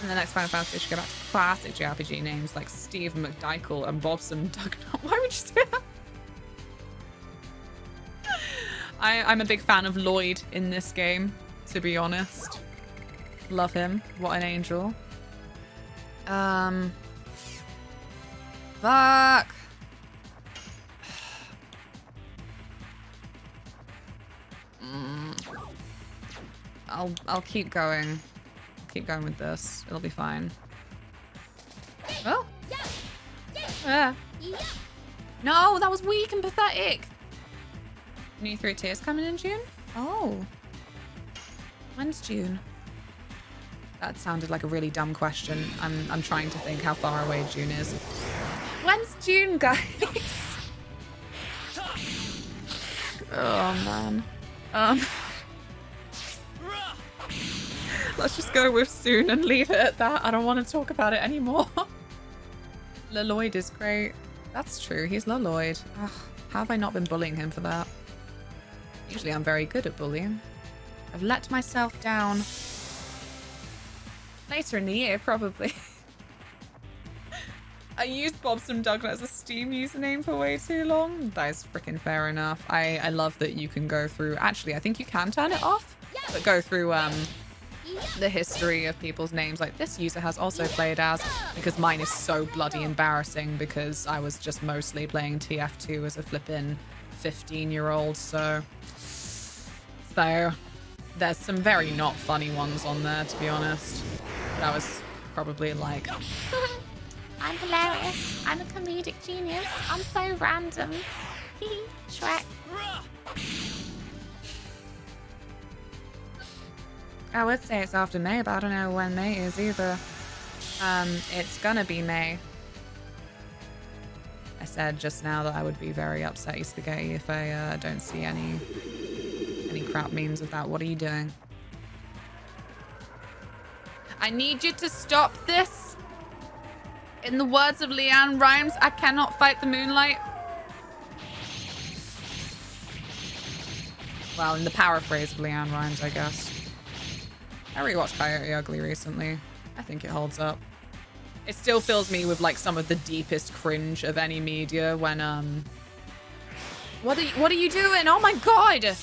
And the next Final Fantasy should go back to classic JRPG names like Steve McDykel and Bobson Doug. Why would you say that? I'm a big fan of Lloyd in this game, to be honest. Love him. What an angel. Fuck. I'll keep going. I'll keep going with this. It'll be fine. Oh. Yeah. No, that was weak and pathetic. New 3 tiers coming in June? Oh. When's June? That sounded like a really dumb question. I'm trying to think how far away June is. When's June, guys? Oh man. Let's just go with soon and leave it at that. I don't want to talk about it anymore. Lloyd is great. That's true. He's Lloyd. Ugh, how have I not been bullying him for that? Usually I'm very good at bullying. I've let myself down. Later in the year, probably. I used Bobson Douglas as a Steam username for way too long. That is freaking fair enough. I love that you can go through... Actually, I think you can turn it off. But go through the history of people's names. Like, this user has also played as... Because mine is so bloody embarrassing because I was just mostly playing TF2 as a flippin' 15-year-old, so... There's some very not funny ones on there, to be honest. That was probably like... I'm hilarious. I'm a comedic genius. I'm so random. Shrek. I would say it's after May, but I don't know when May is either. It's gonna be May. I said just now that I would be very upset, Spaghetti, if I don't see any crap memes of that. What are you doing? I need you to stop this. In the words of Leanne Rimes, I cannot fight the moonlight. Well, in the paraphrase of Leanne Rimes, I guess. I rewatched Coyote Ugly recently. I think it holds up. It still fills me with like some of the deepest cringe of any media when What are you doing? Oh my god!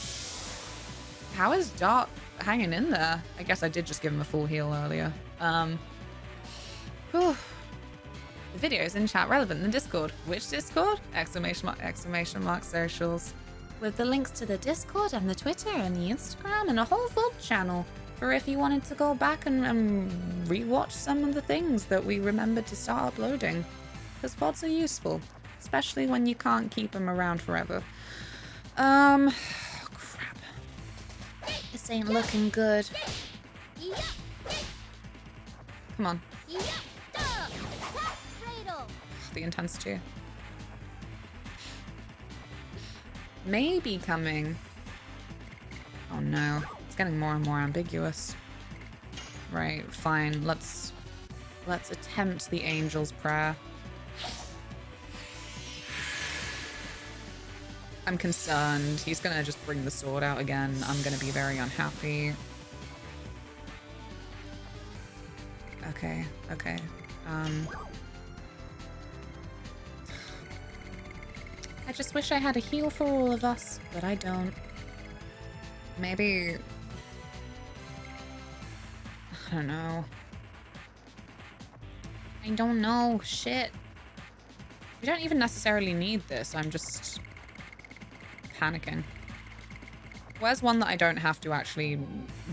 How is Dart hanging in there? I guess I did just give him a full heal earlier. Whew. The video is in chat relevant in the Discord. Which Discord? Exclamation mark socials. With the links to the Discord and the Twitter and the Instagram and a whole VOD channel for if you wanted to go back and rewatch some of the things that we remembered to start uploading. Because VODs are useful, especially when you can't keep them around forever. Crap. This ain't looking good. Come on. The intensity. Maybe coming. Oh no. It's getting more and more ambiguous. Right, fine. Let's attempt the angel's prayer. I'm concerned. He's gonna just bring the sword out again. I'm gonna be very unhappy. Okay, okay. I just wish I had a heal for all of us, but I don't. Maybe... I don't know. I don't know. Shit. We don't even necessarily need this. I'm just panicking. Where's one that I don't have to actually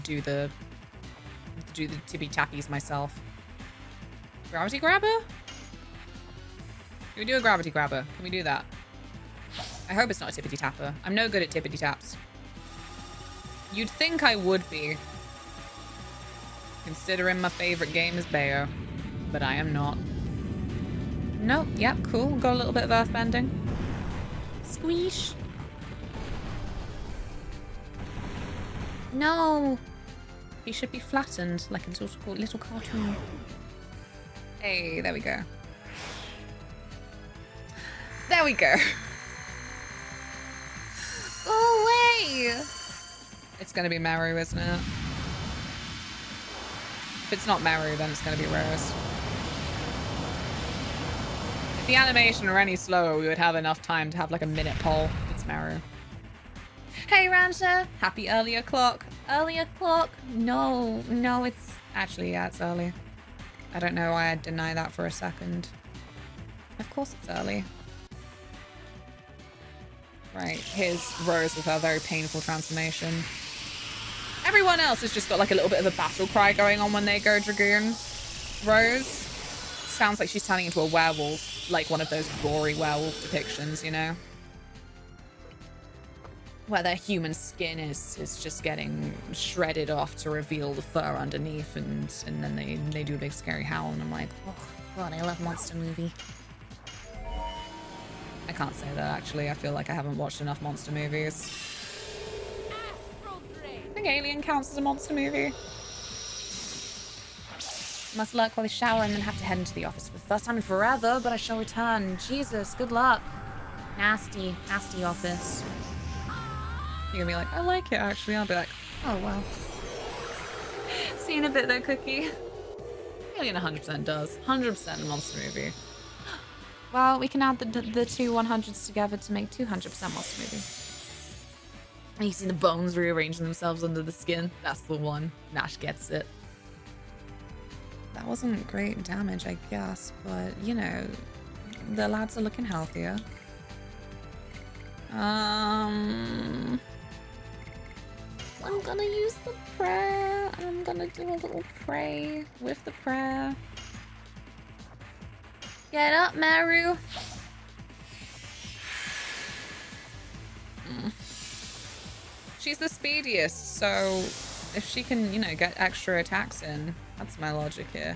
do the tippy tappies myself? Gravity grabber? Can we do a gravity grabber? Can we do that? I hope it's not a tippity tapper. I'm no good at tippity taps. You'd think I would be, considering my favorite game is Bayo, but I am not. Nope, yep, cool. Got a little bit of earthbending. Squeesh. No. He should be flattened like a little cartoon. Hey, there we go. There we go. Go away. It's gonna be Maru, isn't it? If it's not Maru, then it's gonna be Rose. If the animation were any slower, we would have enough time to have like a minute poll. It's Maru. Hey, Rancher. Happy early o'clock. Early o'clock? No, it's... Actually, yeah, it's early. I don't know why I'd deny that for a second. Of course it's early. Right, here's Rose with her very painful transformation. Everyone else has just got like a little bit of a battle cry going on when they go Dragoon. Rose sounds like she's turning into a werewolf, like one of those gory werewolf depictions, you know? Where their human skin is just getting shredded off to reveal the fur underneath, and then they do a big scary howl, and I'm like, oh god, I love monster movie. I can't say that actually. I feel like I haven't watched enough monster movies. I think Alien counts as a monster movie. Must lurk while I shower and then have to head into the office for the first time in forever, but I shall return. Jesus, good luck. Nasty, nasty office. You're gonna be like, I like it actually. I'll be like, oh well. See you in a bit though, Cookie. Alien 100% does. 100% a monster movie. Well, we can add the two 100s together to make 200% monster movie. You see the bones rearranging themselves under the skin? That's the one. Nash gets it. That wasn't great damage, I guess, but you know, the lads are looking healthier. I'm gonna use the prayer. I'm gonna do a little pray with the prayer. Get up, Maru. She's the speediest, so if she can, you know, get extra attacks in, that's my logic here.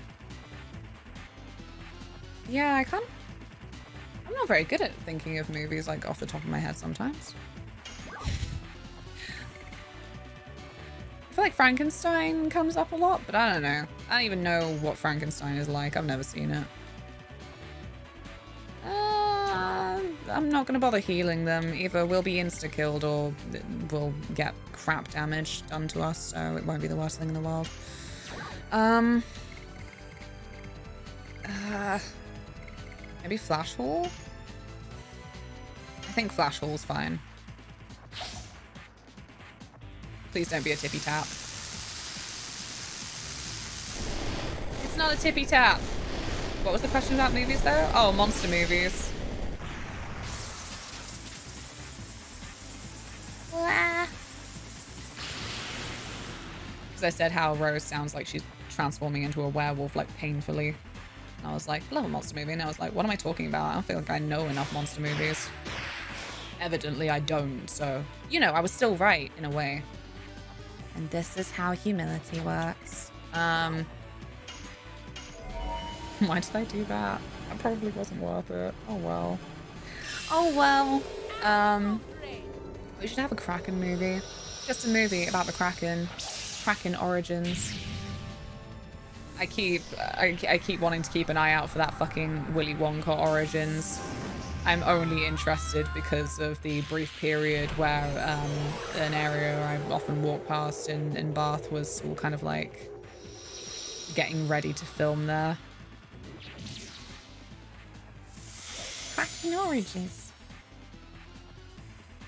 Yeah, I'm not very good at thinking of movies like off the top of my head sometimes. I feel like Frankenstein comes up a lot, but I don't know. I don't even know what Frankenstein is like. I've never seen it. I'm not gonna bother healing them. Either we'll be insta-killed or we'll get crap damage done to us, so it won't be the worst thing in the world. Maybe Flash Hall? I think Flash Hall's fine. Please don't be a tippy tap. It's not a tippy tap. What was the question about movies though? Oh, monster movies. Because I said how Rose sounds like she's transforming into a werewolf, like painfully. And I was like, love a monster movie. And I was like, what am I talking about? I don't feel like I know enough monster movies. Evidently I don't, so, you know, I was still right in a way. And this is how humility works. Why did I do that? That probably wasn't worth it. Oh well. Oh well. We should have a Kraken movie. Just a movie about the Kraken. Kraken origins. I keep wanting to keep an eye out for that fucking Willy Wonka Origins. I'm only interested because of the brief period where an area I often walk past in Bath was all kind of like getting ready to film there. Cracking oranges.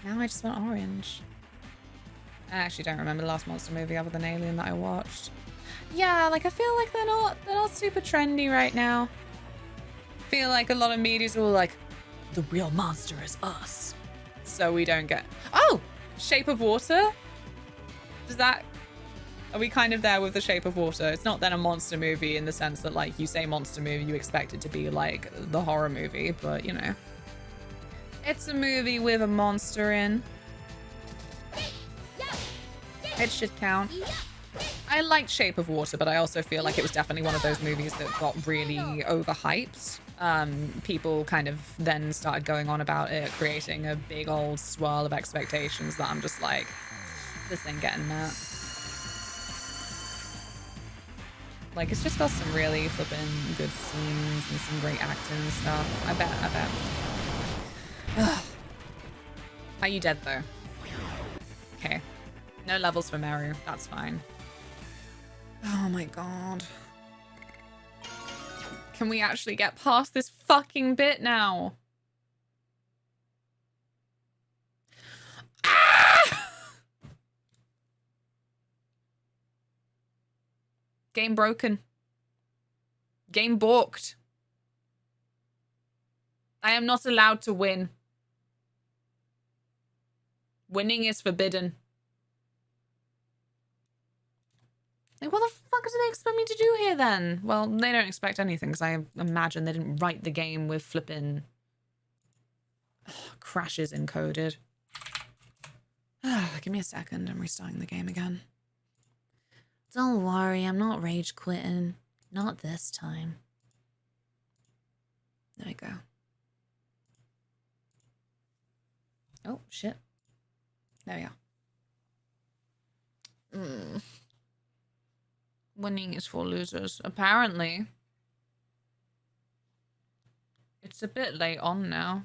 Now I just want orange. I actually don't remember the last monster movie other than Alien that I watched. Yeah, like I feel like they're not super trendy right now. I feel like a lot of media's all like, the real monster is us. So we don't get... Oh! Shape of Water? Does that... Are we kind of there with the Shape of Water? It's not then a monster movie in the sense that, like, you say monster movie, you expect it to be, like, the horror movie. But, you know. It's a movie with a monster in. It should count. I liked Shape of Water, but I also feel like it was definitely one of those movies that got really overhyped. People kind of then started going on about it, creating a big old swirl of expectations that I'm just like, this ain't getting that. Like, it's just got some really flippin' good scenes and some great acting and stuff. I bet. Ugh. Are you dead, though? Okay. No levels for Meru. That's fine. Oh my god. Can we actually get past this fucking bit now? Ah! Game broken. Game balked. I am not allowed to win. Winning is forbidden. Like, what the fuck do they expect me to do here then? Well, they don't expect anything because I imagine they didn't write the game with flippin' crashes encoded. Give me a second. I'm restarting the game again. Don't worry, I'm not rage quitting. Not this time. There we go. Oh, shit. There we are. Winning is for losers. Apparently. It's a bit late on now.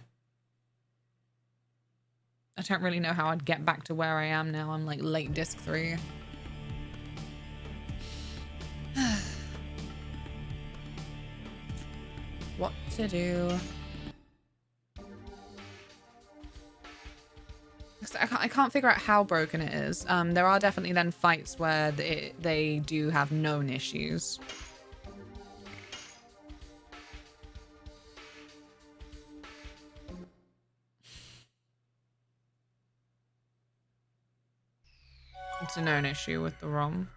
I don't really know how I'd get back to where I am now. I'm like late disc 3. What to do? I can't figure out how broken it is. There are definitely then fights where they do have known issues. It's a known issue with the ROM.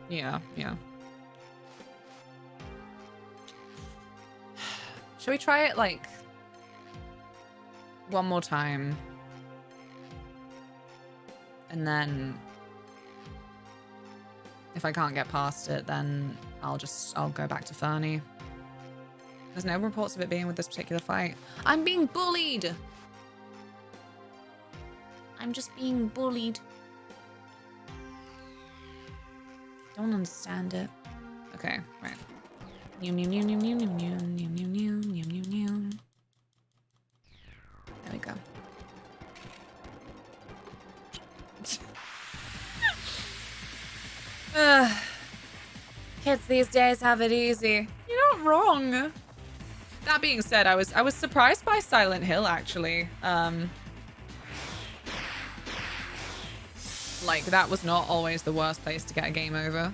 Yeah. Shall we try it like one more time? And then if I can't get past it, then I'll go back to Fernie. There's no reports of it being with this particular fight. I'm being bullied. I'm just being bullied. Don't understand it. Okay, right. There we go. Kids these days have it easy. You're not wrong. That being said, I was surprised by Silent Hill actually. Like that was not always the worst place to get a game over.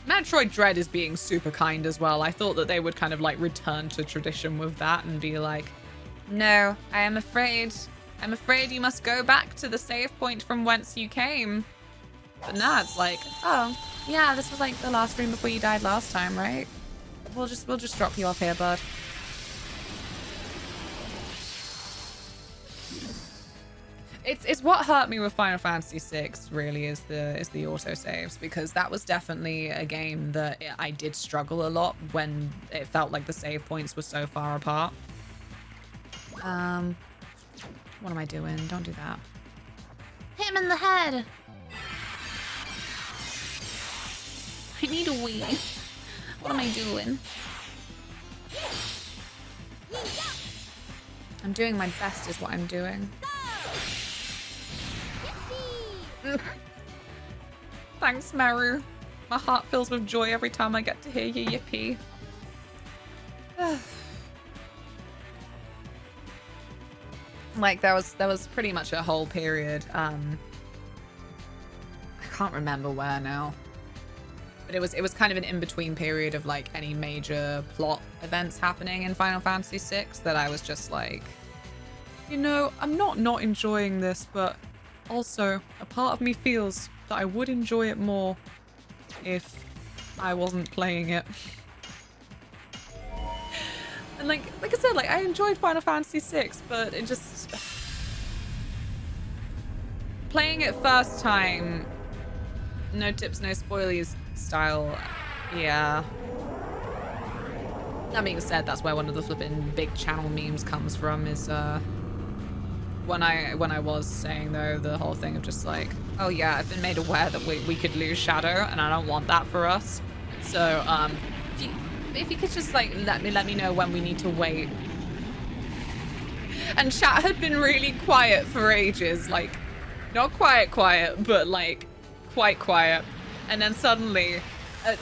Metroid Dread is being super kind as well. I thought that they would kind of like return to tradition with that and be like, no, I am afraid. I'm afraid you must go back to the save point from whence you came. But now it's like, oh, yeah, this was like the last room before you died last time, right? We'll just drop you off here, bud. It's what hurt me with Final Fantasy VI really is the autosaves, because that was definitely a game that I did struggle a lot when it felt like the save points were so far apart. What am I doing? Don't do that. Hit him in the head. I need a wee. What am I doing? I'm doing my best is what I'm doing. Thanks, Maru. My heart fills with joy every time I get to hear you yippee. Like there was pretty much a whole period. I can't remember where now, but it was kind of an in-between period of like any major plot events happening in Final Fantasy VI that I was just like, you know, I'm not enjoying this, but also a part of me feels that I would enjoy it more if I wasn't playing it. And like I said, like I enjoyed Final Fantasy VI, but it just playing it first time, no tips, no spoilies style, yeah. That being said, that's where one of the flipping big channel memes comes from. Is when I was saying though the whole thing of just like, oh yeah, I've been made aware that we could lose Shadow, and I don't want that for us. So if you could just like let me know when we need to wait. And chat had been really quiet for ages, like not quiet, but like quite quiet. And then suddenly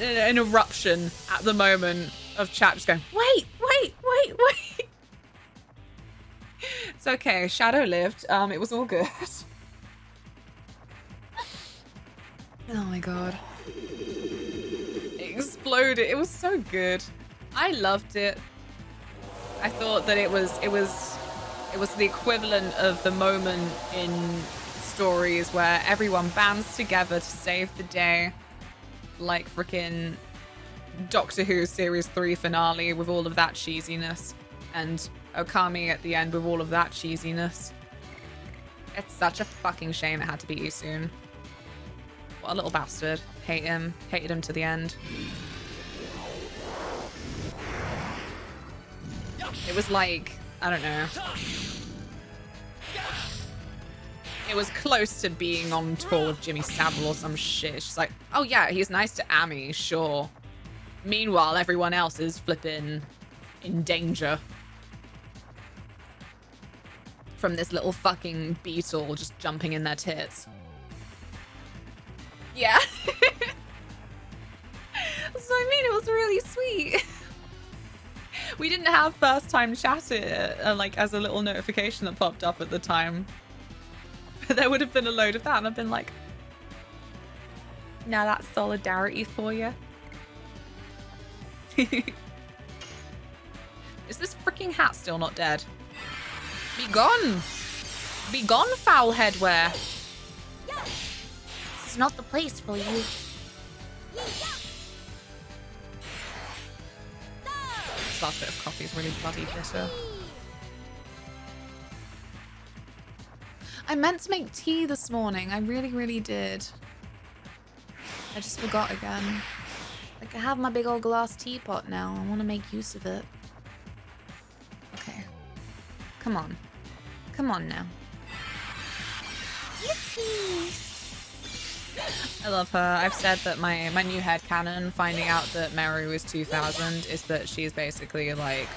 an eruption at the moment of chat just going, wait. It's okay, Shadow lived. It was all good. Oh my god. It exploded. It was so good. I loved it. I thought that it was the equivalent of the moment in stories where everyone bands together to save the day, like freaking Doctor Who Series 3 finale with all of that cheesiness, and Okami at the end with all of that cheesiness. It's such a fucking shame it had to be Usoon. What a little bastard. Hate him. Hated him to the end. It was like, I don't know. It was close to being on tour with Jimmy Savile or some shit. It's just like, oh yeah, he's nice to Amy, sure. Meanwhile, everyone else is flipping in danger from this little fucking beetle just jumping in their tits. Yeah. That's what I mean, it was really sweet. We didn't have first time chat like as a little notification that popped up at the time. But there would have been a load of that, and I've been like, now that's solidarity for you. Is this freaking hat still not dead? Be gone! Be gone, foul headwear! This is not the place for you. This last bit of coffee is really bloody bitter. I meant to make tea this morning. I really did. I just forgot again. Like, I have my big old glass teapot now. I want to make use of it. Okay. Come on. Come on now. I love her. I've said that my new headcanon, finding out that Meru is 2000, is that she's basically like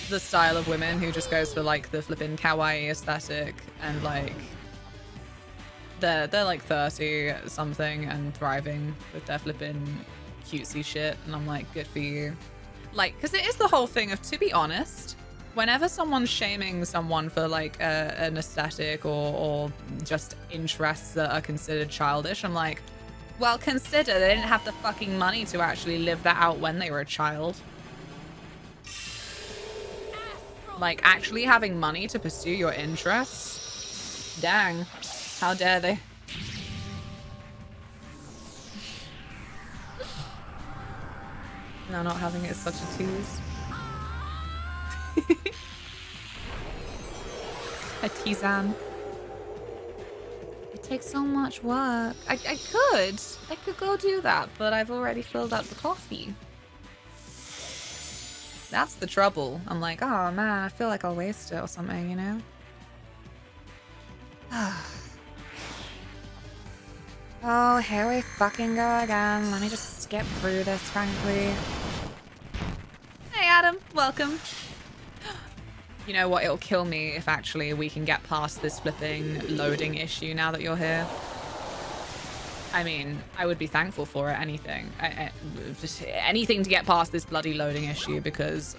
the style of women who just goes for like the flippin' kawaii aesthetic, and like they're like 30 something and thriving with their flippin' cutesy shit, and I'm like, good for you. Like, because it is the whole thing of, to be honest, whenever someone's shaming someone for like an aesthetic or just interests that are considered childish, I'm like, well, consider they didn't have the fucking money to actually live that out when they were a child. Like, actually having money to pursue your interests? Dang. How dare they? No, not having it is such a tease. A tisane. It takes so much work. I could go do that, but I've already filled up the coffee. That's the trouble. I'm like, oh man, I feel like I'll waste it or something, you know? Oh, here we fucking go again. Let me just skip through this, frankly. Hey, Adam. Welcome. You know what? It'll kill me if actually we can get past this flipping loading issue now that you're here. I mean, I would be thankful for it, anything. Just anything to get past this bloody loading issue, because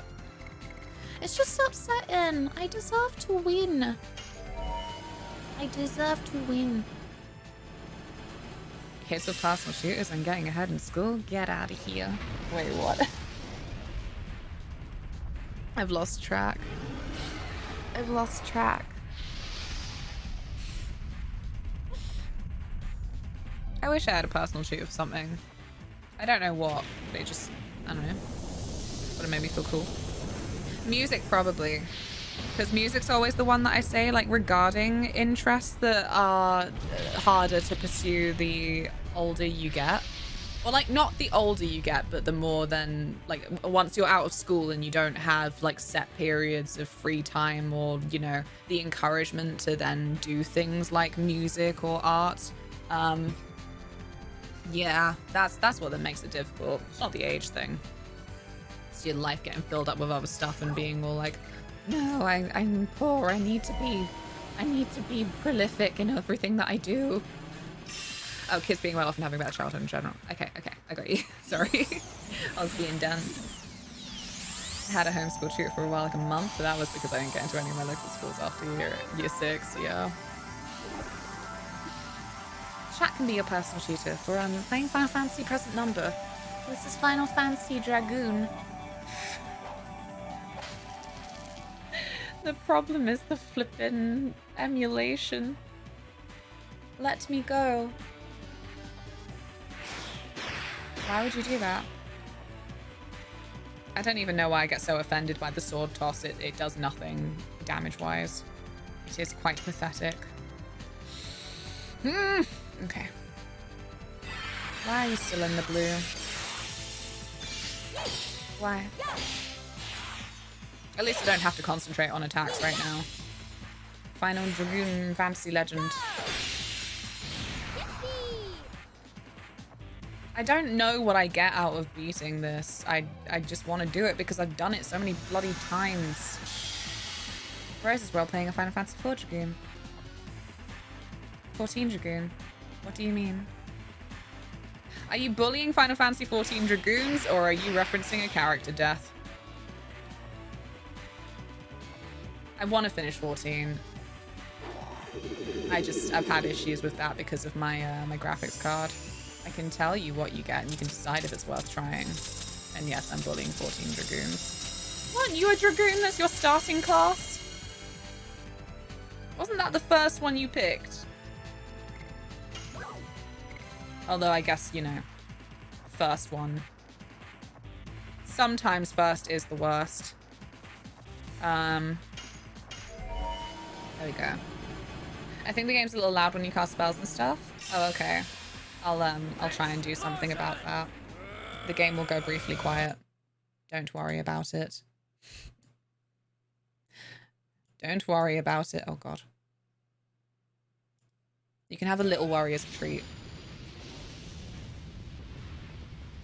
It's just upsetting. I deserve to win. I deserve to win. kids with personal shooters and getting ahead in school? Get out of here. Wait, what? I've lost track. I've lost track. I wish I had a personal shooter for something. I don't know what, but it just, I don't know. Would have made me feel cool. Music, probably. Because music's always the one that I say, like, regarding interests that are harder to pursue the older you get. Or, like, not the older you get, but the more than, like, once you're out of school and you don't have, like, set periods of free time or, you know, the encouragement to then do things like music or art. Yeah, that's what that makes it difficult. It's not the age thing. It's your life getting filled up with other stuff and being all like, no, I'm poor. I need to be prolific in everything that I do. Oh, kids being well off and having a better childhood in general. Okay, I got you. Sorry. I was being dense. I had a homeschool tutor for a while, like a month, but that was because I didn't get into any of my local schools after year 6, yeah. Chat can be your personal tutor for playing Final Fantasy present number. This is Final Fantasy Dragoon. The problem is the flippin' emulation. Let me go. Why would you do that? I don't even know why I get so offended by the sword toss. It does nothing damage-wise. It is quite pathetic. Okay. Why are you still in the blue? Why? At least I don't have to concentrate on attacks right now. Final Dragoon Fantasy Legend. I don't know what I get out of beating this. I just want to do it because I've done it so many bloody times. Rose is role-playing a Final Fantasy 4 Dragoon. 14 Dragoon. What do you mean? Are you bullying Final Fantasy 14 Dragoons, or are you referencing a character death? I want to finish 14. I've had issues with that because of my my graphics card. I can tell you what you get and you can decide if it's worth trying. And yes, I'm bullying 14 Dragoons. What? You a Dragoon? That's your starting class? Wasn't that the first one you picked? Although I guess, you know, first one. Sometimes first is the worst. There we go. I think the game's a little loud when you cast spells and stuff. Oh, okay. I'll try and do something about that. The game will go briefly quiet. Don't worry about it. Don't worry about it. Oh, God. You can have a little worry as a treat.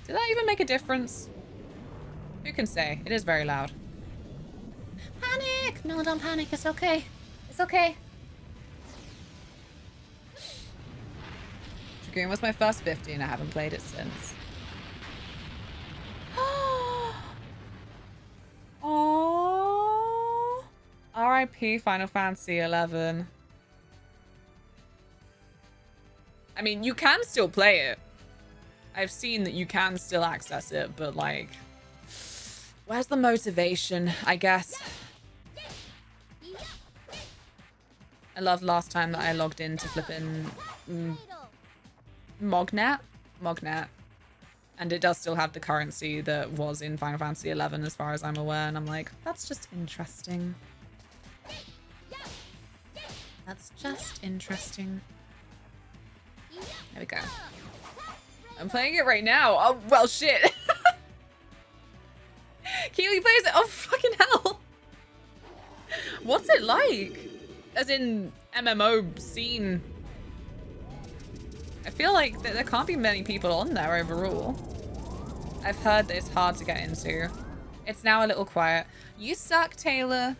Did that even make a difference? Who can say? It is very loud. Panic! No, don't panic. It's okay. It's okay. Dragoon was my first 50 and I haven't played it since. Oh, R.I.P. Final Fantasy 11. I mean, you can still play it. I've seen that you can still access it, but like, where's the motivation, I guess? I loved last time that I logged into flipping Mognet, and it does still have the currency that was in Final Fantasy 11 as far as I'm aware, and I'm like, that's just interesting. That's just interesting. There we go. I'm playing it right now. Oh, well, shit. Keely plays it. Oh, fucking hell. What's it like? As in MMO scene. I feel like there can't be many people on there overall. I've heard that it's hard to get into. It's now a little quiet. You suck, Taylor.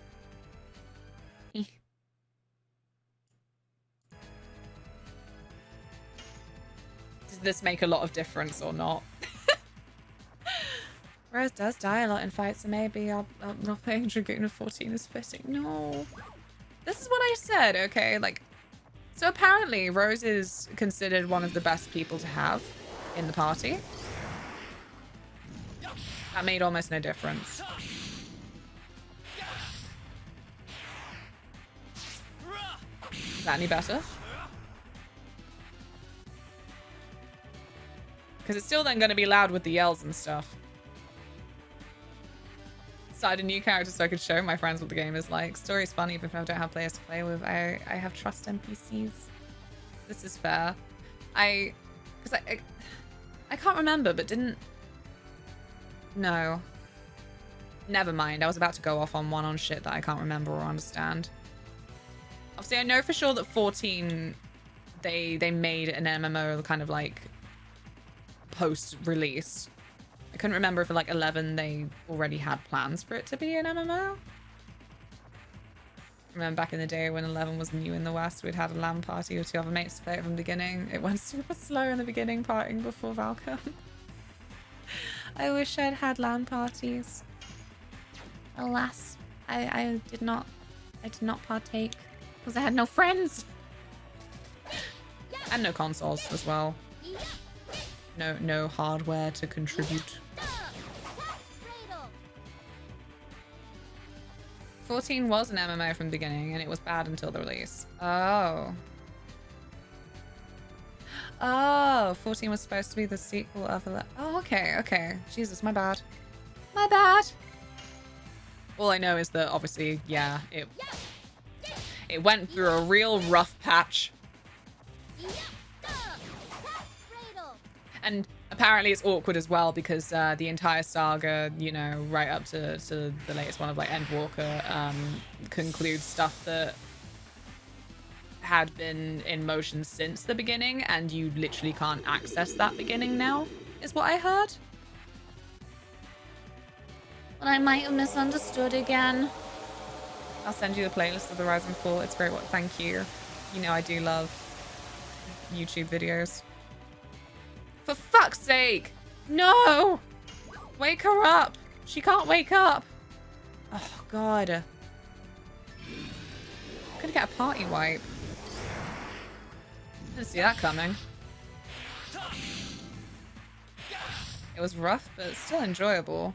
Does this make a lot of difference or not? Rose does die a lot in fights, so maybe I'm not playing Dragoon of 14 is fitting. No. This is what I said, okay? Like, so apparently Rose is considered one of the best people to have in the party. That made almost no difference. Is that any better? Because it's still then going to be loud with the yells and stuff. Started a new character so I could show my friends what the game is like. Story's funny, but if I don't have players to play with, I have trust NPCs. This is fair. Because I can't remember, but didn't... No. Never mind. I was about to go off on one on shit that I can't remember or understand. Obviously, I know for sure that 14, they made an MMO kind of like post-release. I couldn't remember if like 11 they already had plans for it to be an MMO. Remember back in the day when 11 was new in the West, we'd had a LAN party with 2 other mates to play it from the beginning. It went super slow in the beginning, partying before Valcom. I wish I'd had LAN parties. Alas, I did not partake because I had no friends. And no consoles as well. No hardware to contribute. 14 was an MMO from the beginning, and it was bad until the release. Oh. Oh, 14 was supposed to be the sequel of... Oh, okay, okay. Jesus, my bad. My bad. All I know is that, obviously, yeah, it went through a real rough patch. And apparently it's awkward as well because the entire saga, you know, right up to the latest one of like Endwalker, concludes stuff that had been in motion since the beginning, and you literally can't access that beginning now, is what I heard. But I might have misunderstood again. I'll send you the playlist of the Rise and Fall. It's great. Thank you. You know I do love YouTube videos. For fuck's sake! No! Wake her up! She can't wake up! Oh, God. I'm gonna get a party wipe. Didn't see that coming. It was rough, but still enjoyable.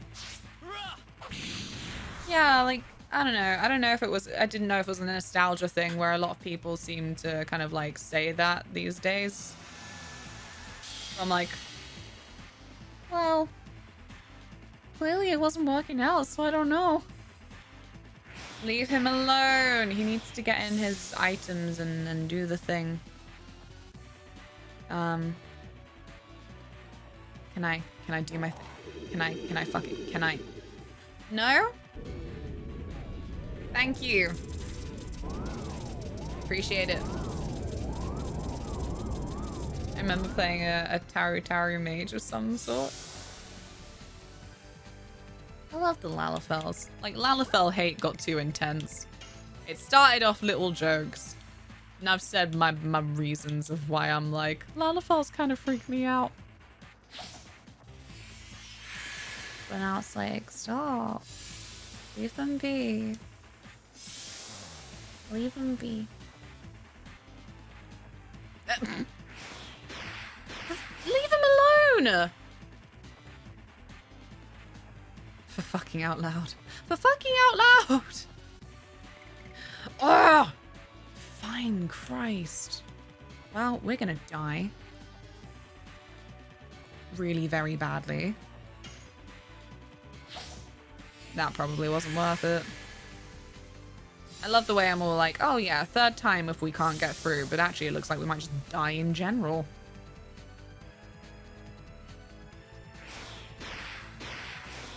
Yeah, like, I don't know. I don't know if it was... I didn't know if it was a nostalgia thing where a lot of people seem to kind of, like, say that these days. I'm like, well, clearly it wasn't working out, so I don't know. Leave him alone. He needs to get in his items and do the thing. Can I do my thing? Can I fuck it? Can I? No? Thank you. Appreciate it. I remember playing a Taru mage of some sort. I love the Lalafels. Like, Lalafell hate got too intense. It started off little jokes. And I've said my reasons of why I'm like, Lalafels kind of freak me out. But now it's like, stop. Leave them be. Leave them be. Leave him alone! For fucking out loud. For fucking out loud! Oh! Fine Christ. Well, we're gonna die. Really very badly. That probably wasn't worth it. I love the way I'm all like, oh yeah, third time if we can't get through, but actually it looks like we might just die in general.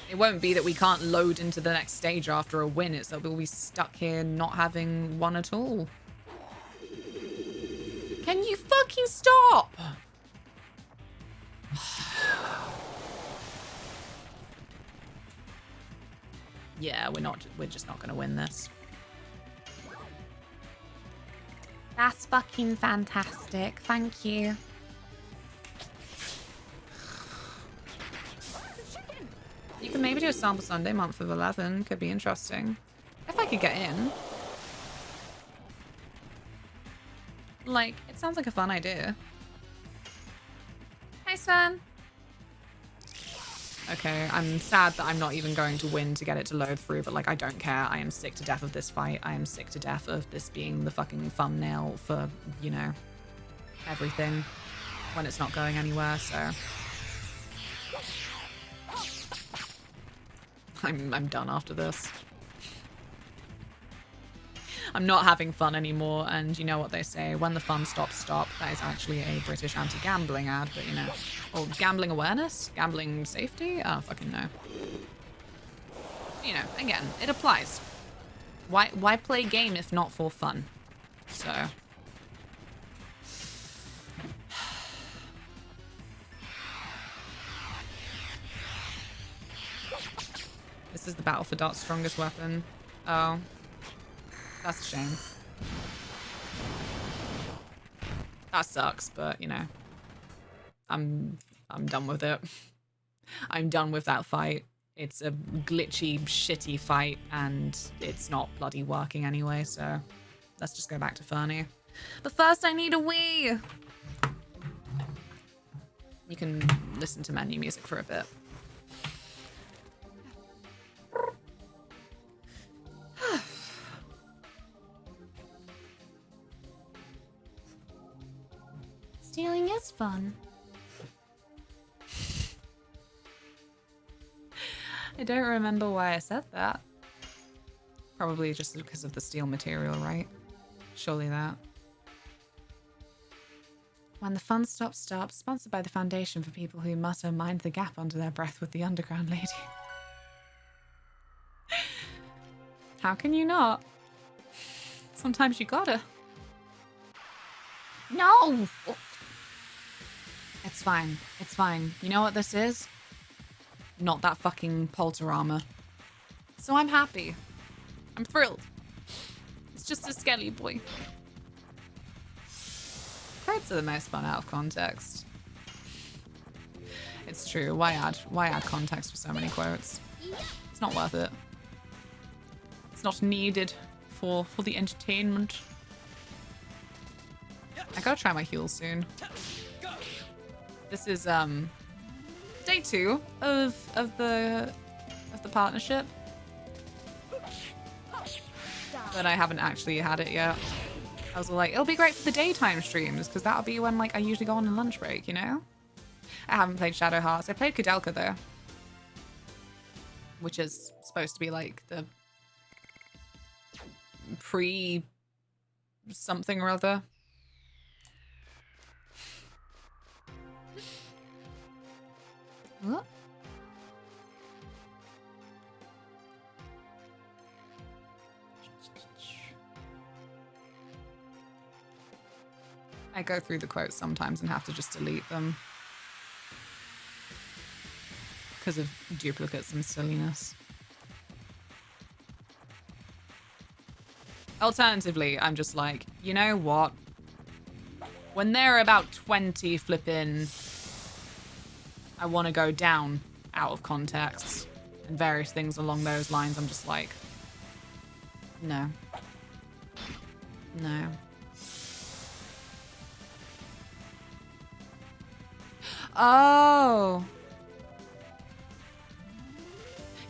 It won't be that we can't load into the next stage after a win, it's that we'll be stuck here not having one at all. Can you fucking stop? Yeah, we're just not gonna win this. That's fucking fantastic. Thank you. You can maybe do a sample Sunday month of 11. Could be interesting. If I could get in. Like, it sounds like a fun idea. Hey, Sven. Okay, I'm sad that I'm not even going to win to get it to load through, but like, I don't care. I am sick to death of this fight. I am sick to death of this being the fucking thumbnail for, you know, everything when it's not going anywhere, so. I'm done after this. I'm not having fun anymore, and you know what they say, when the fun stops, stop. That is actually a British anti-gambling ad, but you know. Or gambling awareness? Gambling safety? I don't fucking know. You know, again, it applies. Why play a game if not for fun? So. This is the battle for Dart's strongest weapon. Oh. That's a shame. That sucks, but you know. I'm done with it. I'm done with that fight. It's a glitchy, shitty fight, and it's not bloody working anyway, so let's just go back to Fernie. But first I need a Wii! You can listen to menu music for a bit. Stealing is fun. I don't remember why I said that. Probably just because of the steel material, right? Surely that. When the fun stops, stop. Sponsored by the Foundation for people who mutter mind the gap under their breath with the underground lady. How can you not? Sometimes you gotta. No! It's fine. It's fine. You know what this is? Not that fucking Polterarmor. So I'm happy. I'm thrilled. It's just a skelly boy. Quotes are the most fun out of context. It's true. Why add context for so many quotes? It's not worth it. It's not needed for the entertainment. I gotta try my heals soon. This is day 2 of the partnership. But I haven't actually had it yet. I was like, it'll be great for the daytime streams, because that'll be when like I usually go on a lunch break, you know? I haven't played Shadow Hearts. I played Kudelka though. Which is supposed to be like the something or other. What? I go through the quotes sometimes and have to just delete them because of duplicates and silliness. Alternatively, I'm just like, you know what? When there are about 20 flipping, I want to go down out of context and various things along those lines, I'm just like, no. No. Oh.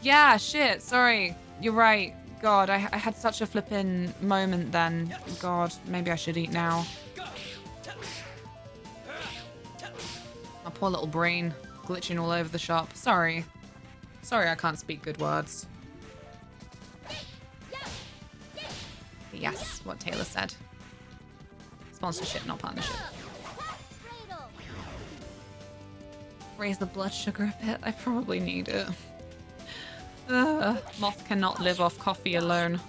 Yeah, shit, sorry. You're right. God, I had such a flippin' moment then. God, maybe I should eat now. My poor little brain glitching all over the shop. Sorry. Sorry I can't speak good words. But yes, what Taylor said. Sponsorship, not partnership. Raise the blood sugar a bit. I probably need it. Moth cannot live off coffee alone.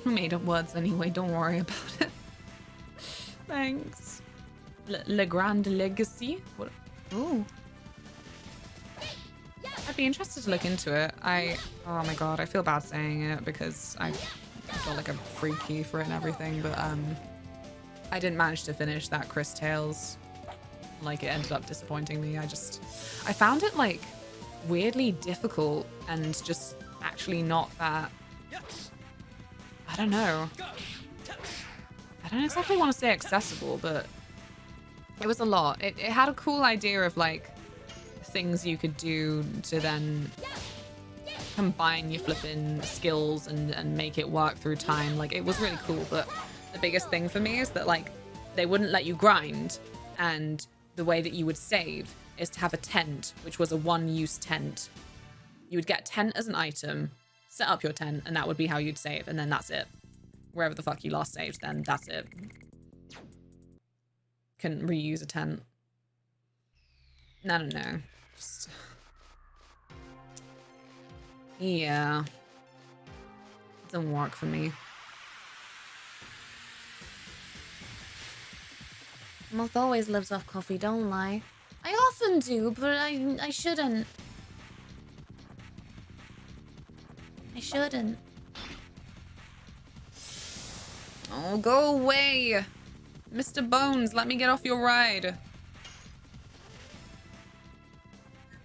We made up words anyway, don't worry about it. Thanks. Le Grand Legacy? What? Ooh. A I'd be interested to look into it. Oh my god, I feel bad saying it because I got like a free key for it and everything, but I didn't manage to finish that Chris Tales. Like, it ended up disappointing me. I found it like weirdly difficult and just actually not that, I don't know. I don't exactly want to say accessible, but it was a lot. It had a cool idea of like things you could do to then combine your flipping skills and make it work through time. Like, it was really cool, but the biggest thing for me is that like they wouldn't let you grind, and the way that you would save is to have a tent, which was a one-use tent. You would get a tent as an item, set up your tent, and that would be how you'd save, and then that's it. Wherever the fuck you last saved, then that's it. Couldn't reuse a tent. I don't know. Just... yeah. It doesn't work for me. Moth always lives off coffee, don't lie. I often do, but I shouldn't. I shouldn't. Oh, go away! Mr. Bones, let me get off your ride.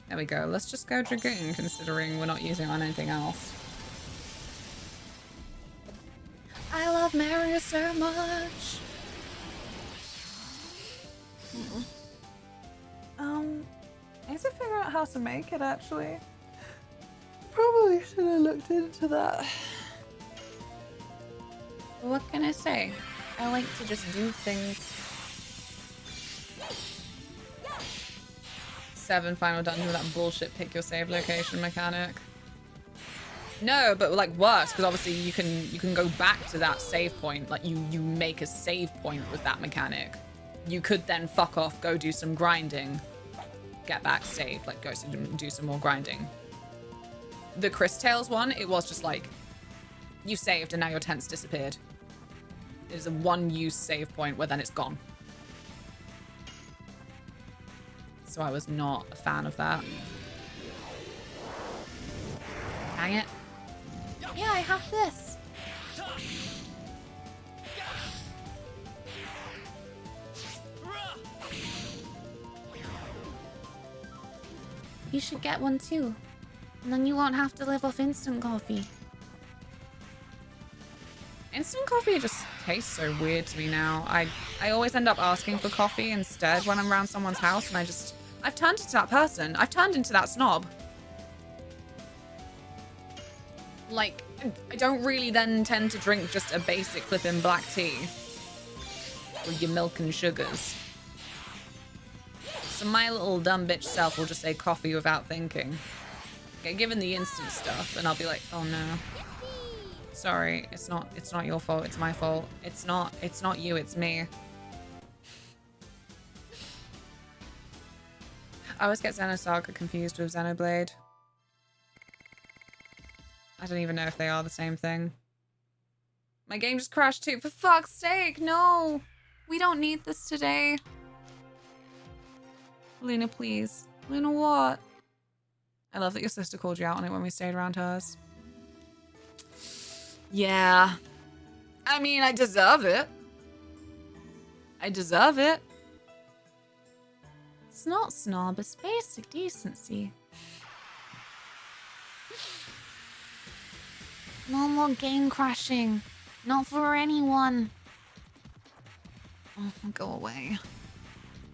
There we go. Let's just go Dragoon, considering we're not using it on anything else. I love Mario so much. I need to figure out how to make it, actually. Probably should have looked into that. What can I say? I like to just do things. 7 final dungeon with that bullshit pick your save location mechanic. No, but like worse, because obviously you can go back to that save point. Like you make a save point with that mechanic. You could then fuck off, go do some grinding, get back, save, like go do some more grinding. The Chris Tales one, it was just like, you saved and now your tent's disappeared. It is a one-use save point where then it's gone. So I was not a fan of that. Dang it. Yeah, I have this. You should get one too. And then you won't have to live off instant coffee. Instant coffee just tastes so weird to me now. I always end up asking for coffee instead when I'm around someone's house, and I've turned into that person. I've turned into that snob. Like, I don't really then tend to drink just a basic flipping black tea with your milk and sugars. So my little dumb bitch self will just say coffee without thinking. Get given the instant stuff, and I'll be like, oh no. Sorry, it's not your fault, it's my fault. It's not you, it's me. I always get Xenosaga confused with Xenoblade. I don't even know if they are the same thing. My game just crashed too, for fuck's sake, no! We don't need this today. Luna, please. Luna, what? I love that your sister called you out on it when we stayed around hers. Yeah. I mean, I deserve it. I deserve it. It's not snob, it's basic decency. No more game crashing. Not for anyone. Oh, go away.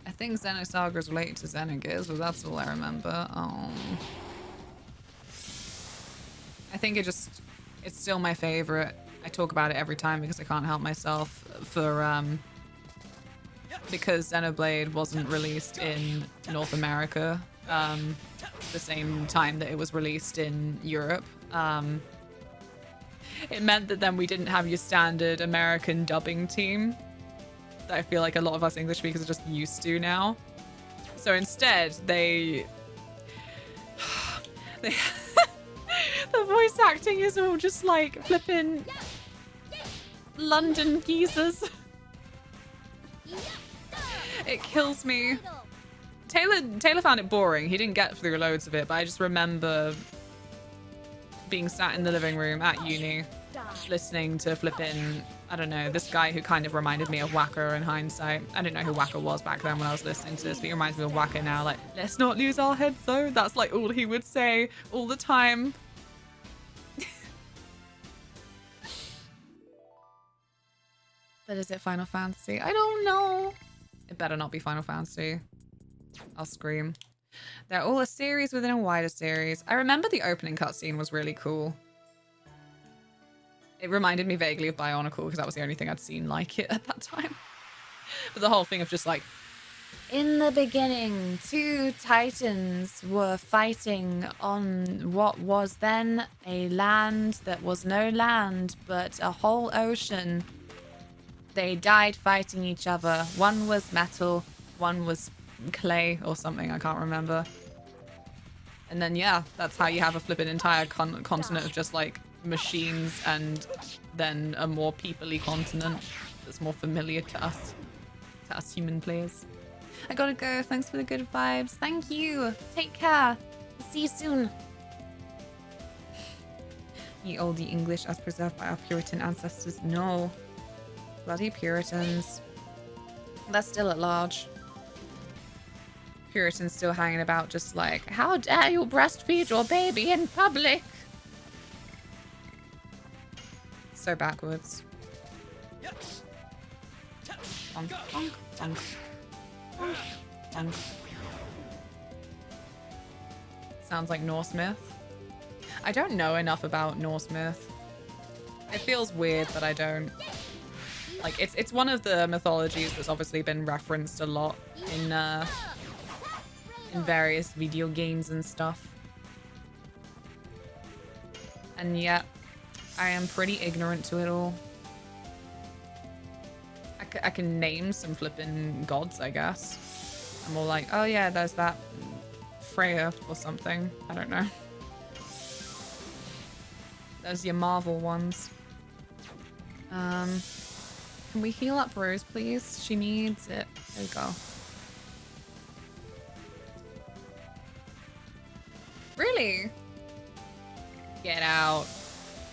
I think Xenosaga is related to Xenogears, but that's all I remember. Oh. I think it's still my favorite. I talk about it every time because I can't help myself because Xenoblade wasn't released in North America the same time that it was released in Europe. It meant that then we didn't have your standard American dubbing team that I feel like a lot of us English speakers are just used to now. So instead, the voice acting is all just like flipping London geezers. It kills me. Taylor found it boring. He didn't get through loads of it, but I just remember being sat in the living room at uni, listening to flipping, I don't know, this guy who kind of reminded me of Wacker in hindsight. I didn't know who Wacker was back then when I was listening to this, but he reminds me of Wacker now. Like, let's not lose our heads though. That's like all he would say all the time. But is it Final Fantasy? I don't know. It better not be Final Fantasy. I'll scream. They're all a series within a wider series. I remember the opening cutscene was really cool. It reminded me vaguely of Bionicle because that was the only thing I'd seen like it at that time. But the whole thing of just like, in the beginning, two titans were fighting on what was then a land that was no land, but a whole ocean. They died fighting each other. One was metal, one was clay or something, I can't remember. And then yeah, that's how you have a flipping entire continent of just like machines, and then a more people-y continent that's more familiar to us human players. I gotta go. Thanks for the good vibes. Thank you. Take care. See you soon. Ye olde English as preserved by our Puritan ancestors. No. Bloody Puritans. They're still at large. Puritans still hanging about just like, how dare you breastfeed your baby in public? So backwards. Bonk, bonk, bonk. Bonk, bonk. Sounds like Norse myth. I don't know enough about Norse myth. It feels weird that I don't. Like, it's one of the mythologies that's obviously been referenced a lot in various video games and stuff. And yet, I am pretty ignorant to it all. I can name some flippin' gods, I guess. I'm all like, oh yeah, there's that Freya or something. I don't know. There's your Marvel ones. Can we heal up Rose, please? She needs it. There we go. Really? Get out.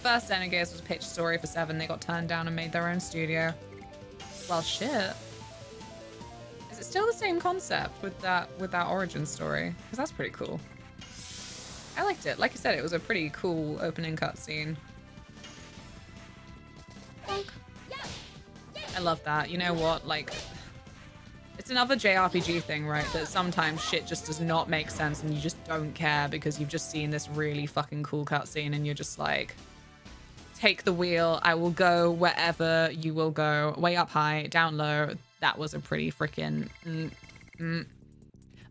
First Xenogears was pitched story for 7. They got turned down and made their own studio. Well, shit. Is it still the same concept with that origin story? Because that's pretty cool. I liked it. Like I said, it was a pretty cool opening cutscene. I love that. You know what? Like, it's another JRPG thing, right? That sometimes shit just does not make sense and you just don't care because you've just seen this really fucking cool cutscene and you're just like, take the wheel. I will go wherever you will go. Way up high, down low. That was a pretty freaking...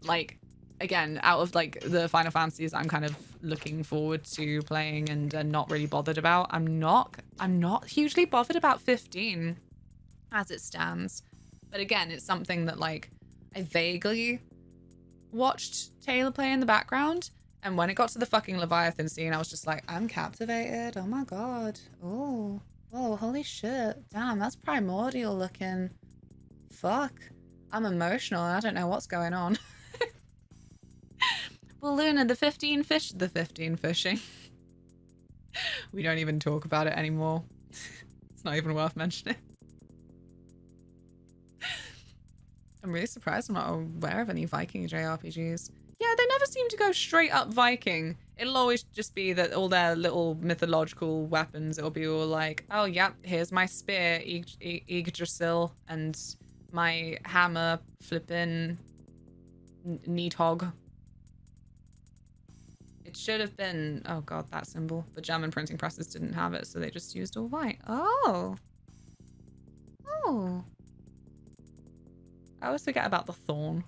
Like, again, out of like the Final Fantasies I'm kind of looking forward to playing and not really bothered about, I'm not hugely bothered about 15 as it stands. But again, it's something that like I vaguely watched Taylor play in the background, and when it got to the fucking Leviathan scene, I was just like, I'm captivated. Oh my god. Oh, whoa, holy shit. Damn, that's primordial looking. Fuck. I'm emotional and I don't know what's going on. Well, Luna, the 15 fishing. We don't even talk about it anymore. It's not even worth mentioning. I'm really surprised I'm not aware of any Viking JRPGs. Yeah, they never seem to go straight up Viking. It'll always just be that all their little mythological weapons, it'll be all like, oh yeah, here's my spear, Yggdrasil, and my hammer, flippin' Needhog. It should have been, oh god, that symbol. The German printing presses didn't have it, so they just used all white. Oh. Oh. I always forget about the thorn.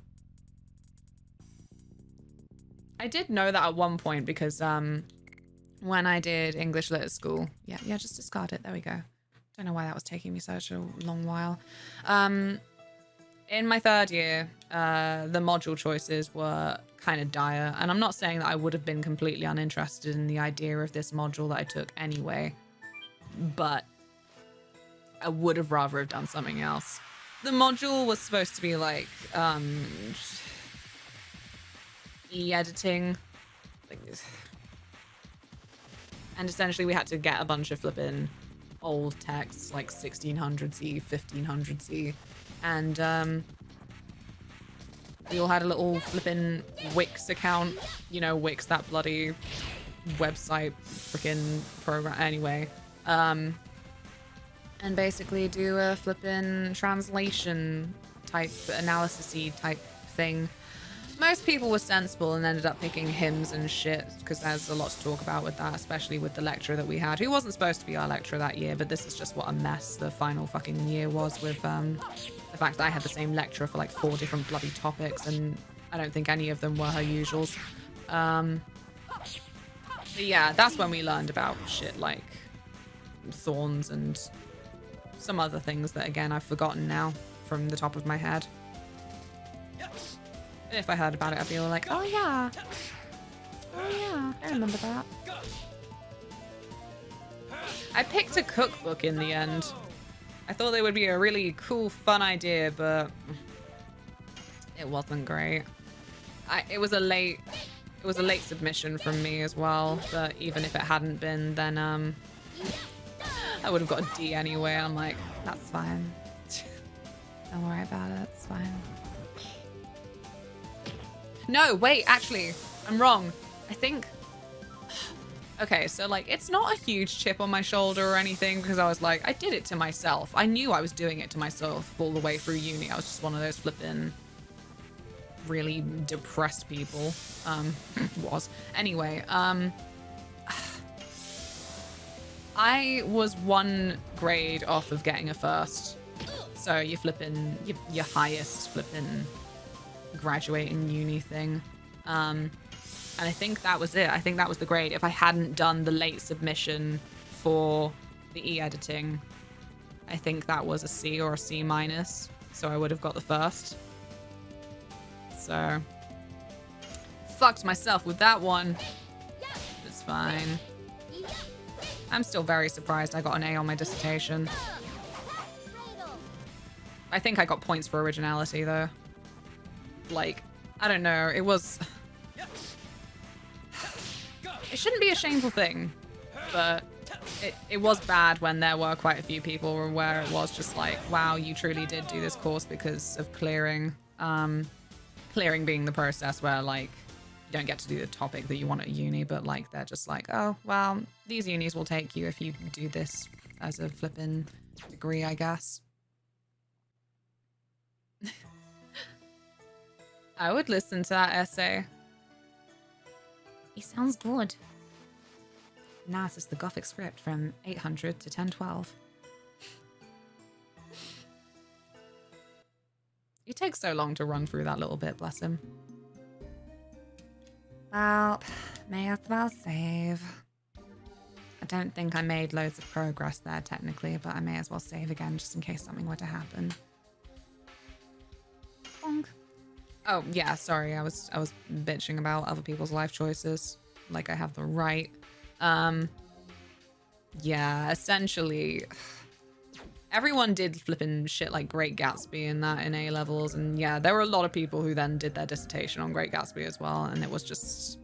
I did know that at one point because when I did English Lit at school, yeah, just discard it. There we go. Don't know why that was taking me such a long while. In my 3rd year, the module choices were kind of dire, and I'm not saying that I would have been completely uninterested in the idea of this module that I took anyway, but I would have rather have done something else. The module was supposed to be like e-editing. And essentially we had to get a bunch of flipping old texts, like 1600Z, 1500Z. And we all had a little flipping Wix account. You know, Wix, that bloody website freaking program. Anyway. And basically do a flipping translation type, analysis-y type thing. Most people were sensible and ended up picking hymns and shit, because there's a lot to talk about with that, especially with the lecturer that we had, who wasn't supposed to be our lecturer that year, but this is just what a mess the final fucking year was with the fact that I had the same lecturer for like 4 different bloody topics, and I don't think any of them were her usuals. But yeah, that's when we learned about shit like thorns and some other things that, again, I've forgotten now from the top of my head. If I heard about it, I'd be all like, oh yeah. Oh yeah, I remember that. I picked a cookbook in the end. I thought they would be a really cool, fun idea, but it wasn't great. It was a late submission from me as well, but even if it hadn't been, then I would have got a D anyway. I'm like, that's fine. Don't worry about it, it's fine. No, wait, actually, I'm wrong. I think... Okay, so, like, it's not a huge chip on my shoulder or anything, because I was like, I did it to myself. I knew I was doing it to myself all the way through uni. I was just one of those flipping, really depressed people. Was. Anyway, I was 1 grade off of getting a first. So you're flipping, your highest flipping graduating uni thing. And I think that was it. I think that was the grade. If I hadn't done the late submission for the e-editing, I think that was a C or a C minus. So I would have got the first. So fucked myself with that one. It's fine. I'm still very surprised I got an A on my dissertation. I think I got points for originality though. Like, I don't know, it was... It shouldn't be a shameful thing, but it was bad when there were quite a few people where it was just like, wow, you truly did do this course because of clearing. Clearing being the process where, like, you don't get to do the topic that you want at uni, but, like, they're just like, oh, well, these unis will take you if you do this as a flippin' degree, I guess. I would listen to that essay. He sounds good. Nah, this is the Gothic script from 800 to 1012. He takes so long to run through that little bit, bless him. Well, may as well save. I don't think I made loads of progress there technically, but I may as well save again just in case something were to happen. Bonk. Oh, yeah, sorry, I was bitching about other people's life choices. Like, I have the right. Yeah, essentially, everyone did flipping shit like Great Gatsby and that in A-levels, and yeah, there were a lot of people who then did their dissertation on Great Gatsby as well, and it was just...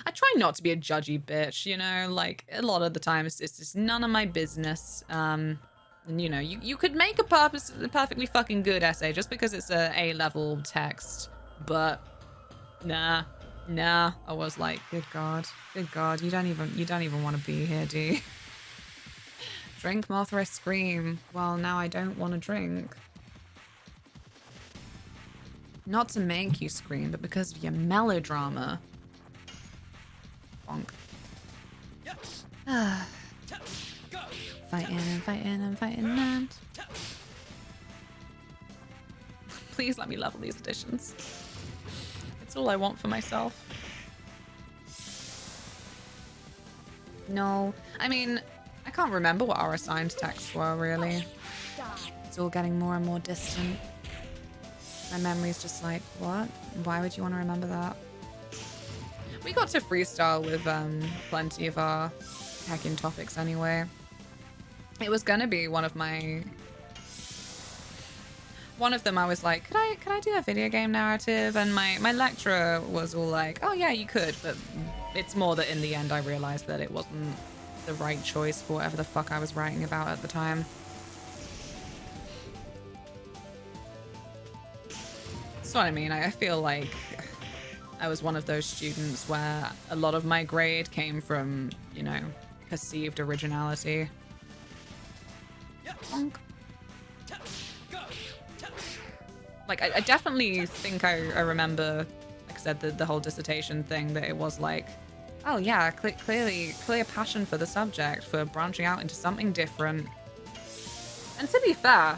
I try not to be a judgy bitch, you know, like, a lot of the time it's just none of my business. And, you know, you could make a perfectly fucking good essay just because it's a A-level text, but nah. I was like, good God, you don't even want to be here, do you? Drink, Mothra, scream. Well, now I don't want to drink. Not to make you scream, but because of your melodrama. Bonk. Fighting and... Please let me level these editions. It's all I want for myself. No, I mean, I can't remember what our assigned texts were, really. It's all getting more and more distant. My memory's just like, what? Why would you want to remember that? We got to freestyle with plenty of our hacking topics anyway. It was gonna be one of my one of them I was like, could I do a video game narrative? And my lecturer was all like, oh yeah, you could, but it's more that in the end I realized that it wasn't the right choice for whatever the fuck I was writing about at the time. That's what I mean. I feel like I was one of those students where a lot of my grade came from, you know, perceived originality. Bonk. Like, I definitely think I remember, like I said, the whole dissertation thing, that it was like, oh yeah, clear passion for the subject, for branching out into something different. And to be fair,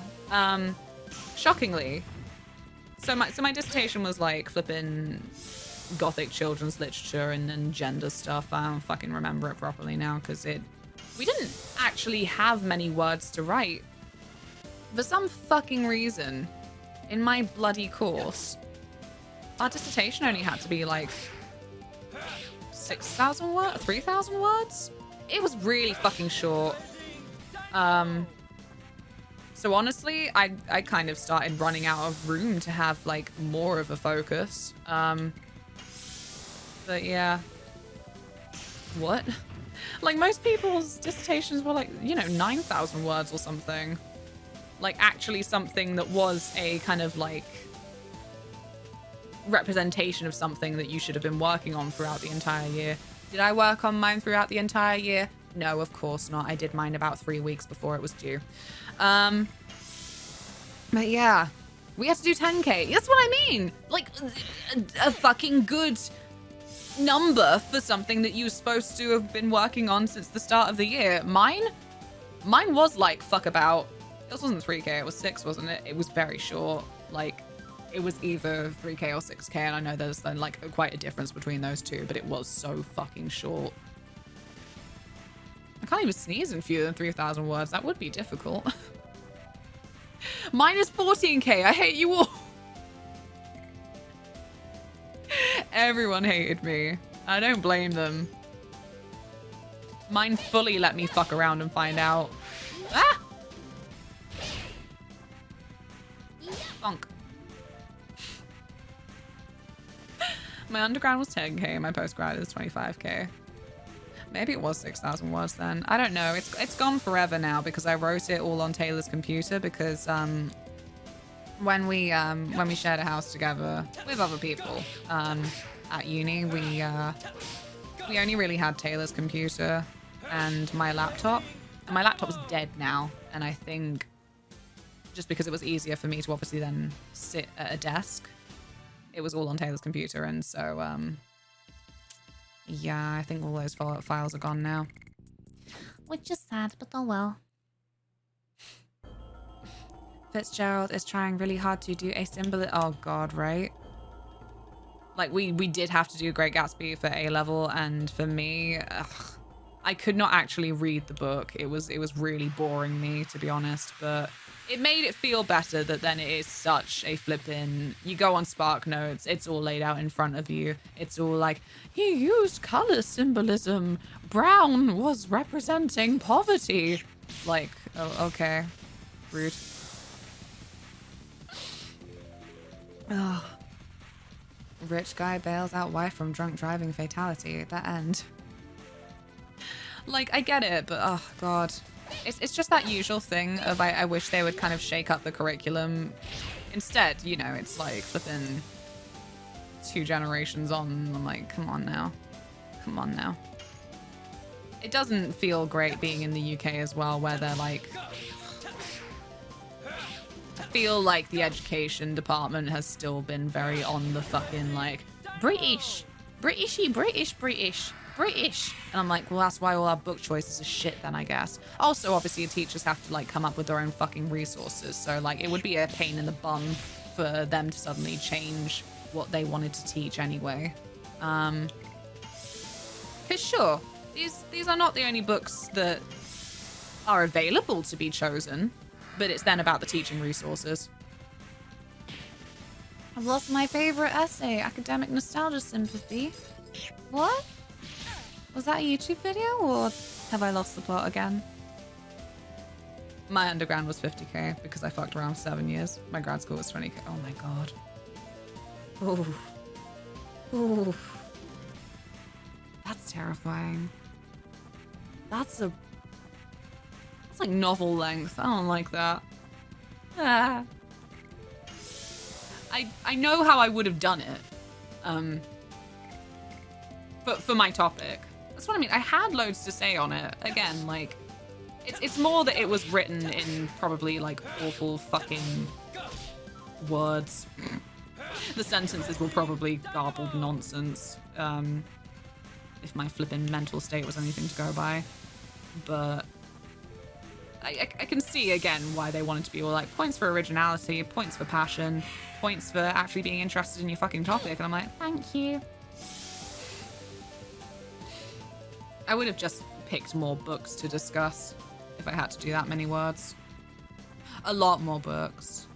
shockingly, so my dissertation was like flipping gothic children's literature and gender stuff. I don't fucking remember it properly now because we didn't actually have many words to write. For some fucking reason, in my bloody course, our dissertation only had to be like 6,000 words, 3,000 words. It was really fucking short. So honestly, I kind of started running out of room to have like more of a focus. But yeah. What? Like most people's dissertations were like, you know, 9,000 words or something. Like actually something that was a kind of like representation of something that you should have been working on throughout the entire year. Did I work on mine throughout the entire year? No, of course not. I did mine about 3 weeks before it was due. But yeah, we had to do 10K. That's what I mean. Like a fucking good number for something that you were supposed to have been working on since the start of the year. Mine was like fuck about. This wasn't 3K, it was 6, wasn't it? It was very short. Like, it was either 3K or 6K, and I know there's then like quite a difference between those two, but it was so fucking short. I can't even sneeze in fewer than 3,000 words. That would be difficult. Mine is 14K. I hate you all. Everyone hated me. I don't blame them. Mine fully let me fuck around and find out. Ah! Bonk. My undergrad was 10K, my postgrad is 25K. Maybe it was 6,000 words then. I don't know. It's gone forever now because I wrote it all on Taylor's computer because when we shared a house together with other people at uni, we only really had Taylor's computer and my laptop. And my laptop's dead now, and I think just because it was easier for me to obviously then sit at a desk, it was all on Taylor's computer, and so yeah, I think all those files are gone now. Which is sad, but oh well. Fitzgerald is trying really hard to do a symbol. Oh god, right? Like we did have to do Great Gatsby for A level, and for me, I could not actually read the book. It was really boring me, to be honest, but it made it feel better that then it is such a flippin', you go on Spark Notes, it's all laid out in front of you. It's all like, he used color symbolism. Brown was representing poverty. Like, oh, okay. Rude. Ugh. Rich guy bails out wife from drunk driving fatality at the end. Like, I get it, but oh god. It's just that usual thing of I wish they would kind of shake up the curriculum. Instead, you know, it's like flipping 2 generations on. I'm like, come on now. Come on now. It doesn't feel great being in the UK as well, where they're like... I feel like the education department has still been very on the fucking like, British. Britishy, British, British. British. And I'm like, well, that's why all our book choices are shit then, I guess. Also, obviously, teachers have to like come up with their own fucking resources. So like, it would be a pain in the bum for them to suddenly change what they wanted to teach anyway. Cause sure, these are not the only books that are available to be chosen, but it's then about the teaching resources. I've lost my favorite essay, Academic Nostalgia Sympathy. What? Was that a YouTube video, or have I lost the plot again? My undergrad was 50k because I fucked around for 7 years. My grad school was 20k. Oh my god. Ooh. Ooh. That's terrifying. That's like novel length. I don't like that. Ah. I know how I would have done it. But for my topic. That's what I mean. I had loads to say on it. Again, like, it's more that it was written in probably like awful fucking words. The sentences were probably garbled nonsense. If my flippin' mental state was anything to go by. But I can see again why they wanted to be all like points for originality, points for passion, points for actually being interested in your fucking topic. And I'm like, thank you. I would have just picked more books to discuss if I had to do that many words. A lot more books.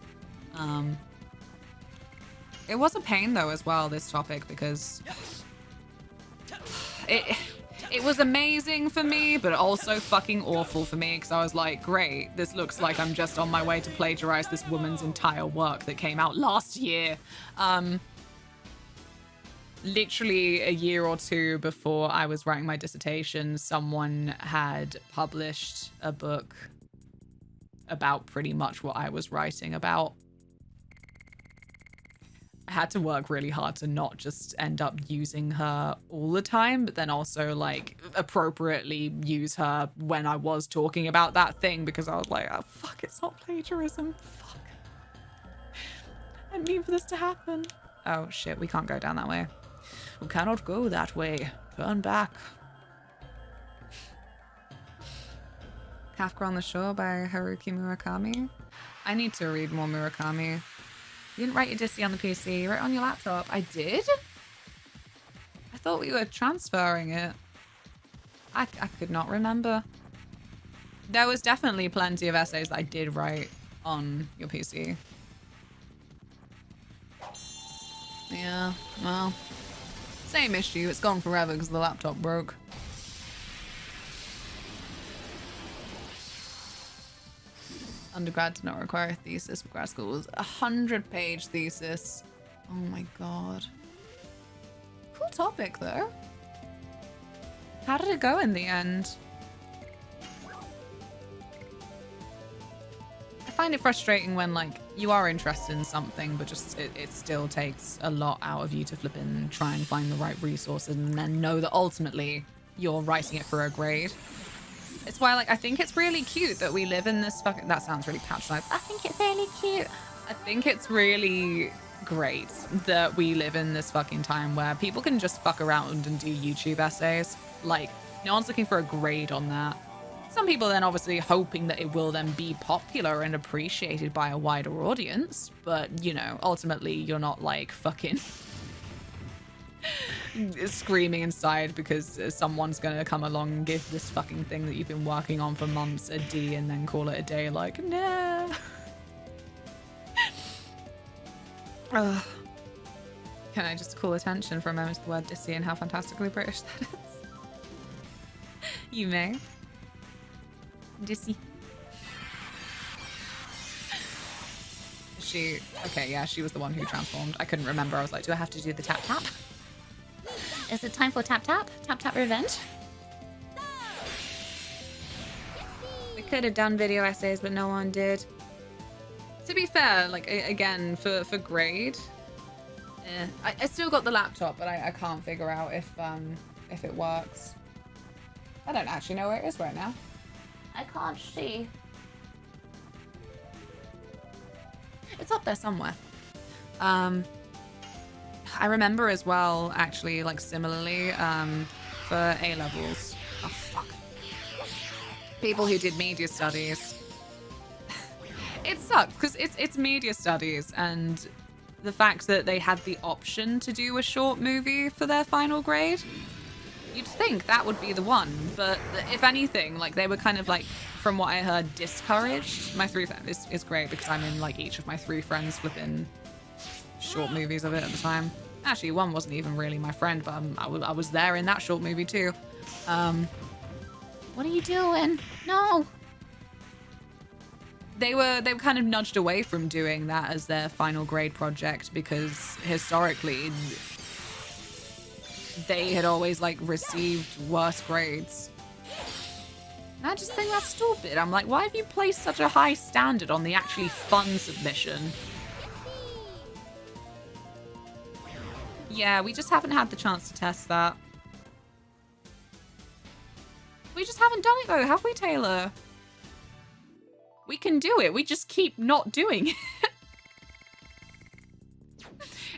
It was a pain though as well, this topic, because it was amazing for me, but also fucking awful for me, because I was like, great, this looks like I'm just on my way to plagiarize this woman's entire work that came out last year. Literally a year or two before I was writing my dissertation, someone had published a book about pretty much what I was writing about. I had to work really hard to not just end up using her all the time, but then also like appropriately use her when I was talking about that thing, because I was like, oh fuck, it's not plagiarism. Fuck. I didn't mean for this to happen. Oh shit, we can't go down that way. We cannot go that way. Turn back. Kafka on the Shore by Haruki Murakami. I need to read more Murakami. You didn't write your dissy on the PC, you wrote it on your laptop. I did? I thought we were transferring it. I could not remember. There was definitely plenty of essays that I did write on your PC. Yeah, well, same issue. It's gone forever because the laptop broke. Undergrad did not require a thesis, but grad school was a 100-page thesis. Oh my god. Cool topic, though. How did it go in the end? I find it frustrating when, like, you are interested in something, but just it still takes a lot out of you to flip in and try and find the right resources and then know that ultimately you're writing it for a grade. It's why, like, I think it's really cute that we live in this fucking... That sounds really patronizing. I think it's really cute. I think it's really great that we live in this fucking time where people can just fuck around and do YouTube essays. Like, no one's looking for a grade on that. Some people then obviously hoping that it will then be popular and appreciated by a wider audience. But, you know, ultimately you're not, like, fucking... screaming inside because someone's gonna come along and give this fucking thing that you've been working on for months a D and then call it a day, like, nah. Can I just call attention for a moment to the word dissy and how fantastically British that is? You may. Dissy. Okay, yeah, she was the one who transformed. I couldn't remember. I was like, do I have to do the tap tap? Is it time for tap tap? Tap tap revenge? We could have done video essays, but no one did. To be fair, like, again, for grade, I still got the laptop, but I can't figure out if it works. I don't actually know where it is right now. I can't see. It's up there somewhere. I remember as well, actually, like, similarly, for A-levels. Oh, fuck. People who did media studies. It sucked, because it's media studies, and the fact that they had the option to do a short movie for their final grade, you'd think that would be the one, but if anything, like, they were kind of, like, from what I heard, discouraged. My three friends is great, because I'm in, like, each of my three friends flipping short movies of it at the time. Actually, one wasn't even really my friend, but I was there in that short movie too. What are you doing? No. they were kind of nudged away from doing that as their final grade project because historically they had always like received worse grades. And I just think that's stupid. I'm like, why have you placed such a high standard on the actually fun submission? Yeah, we just haven't had the chance to test that. We just haven't done it though, have we, Taylor? We can do it. We just keep not doing it.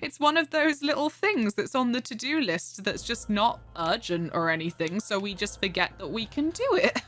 It's one of those little things that's on the to-do list that's just not urgent or anything, so we just forget that we can do it.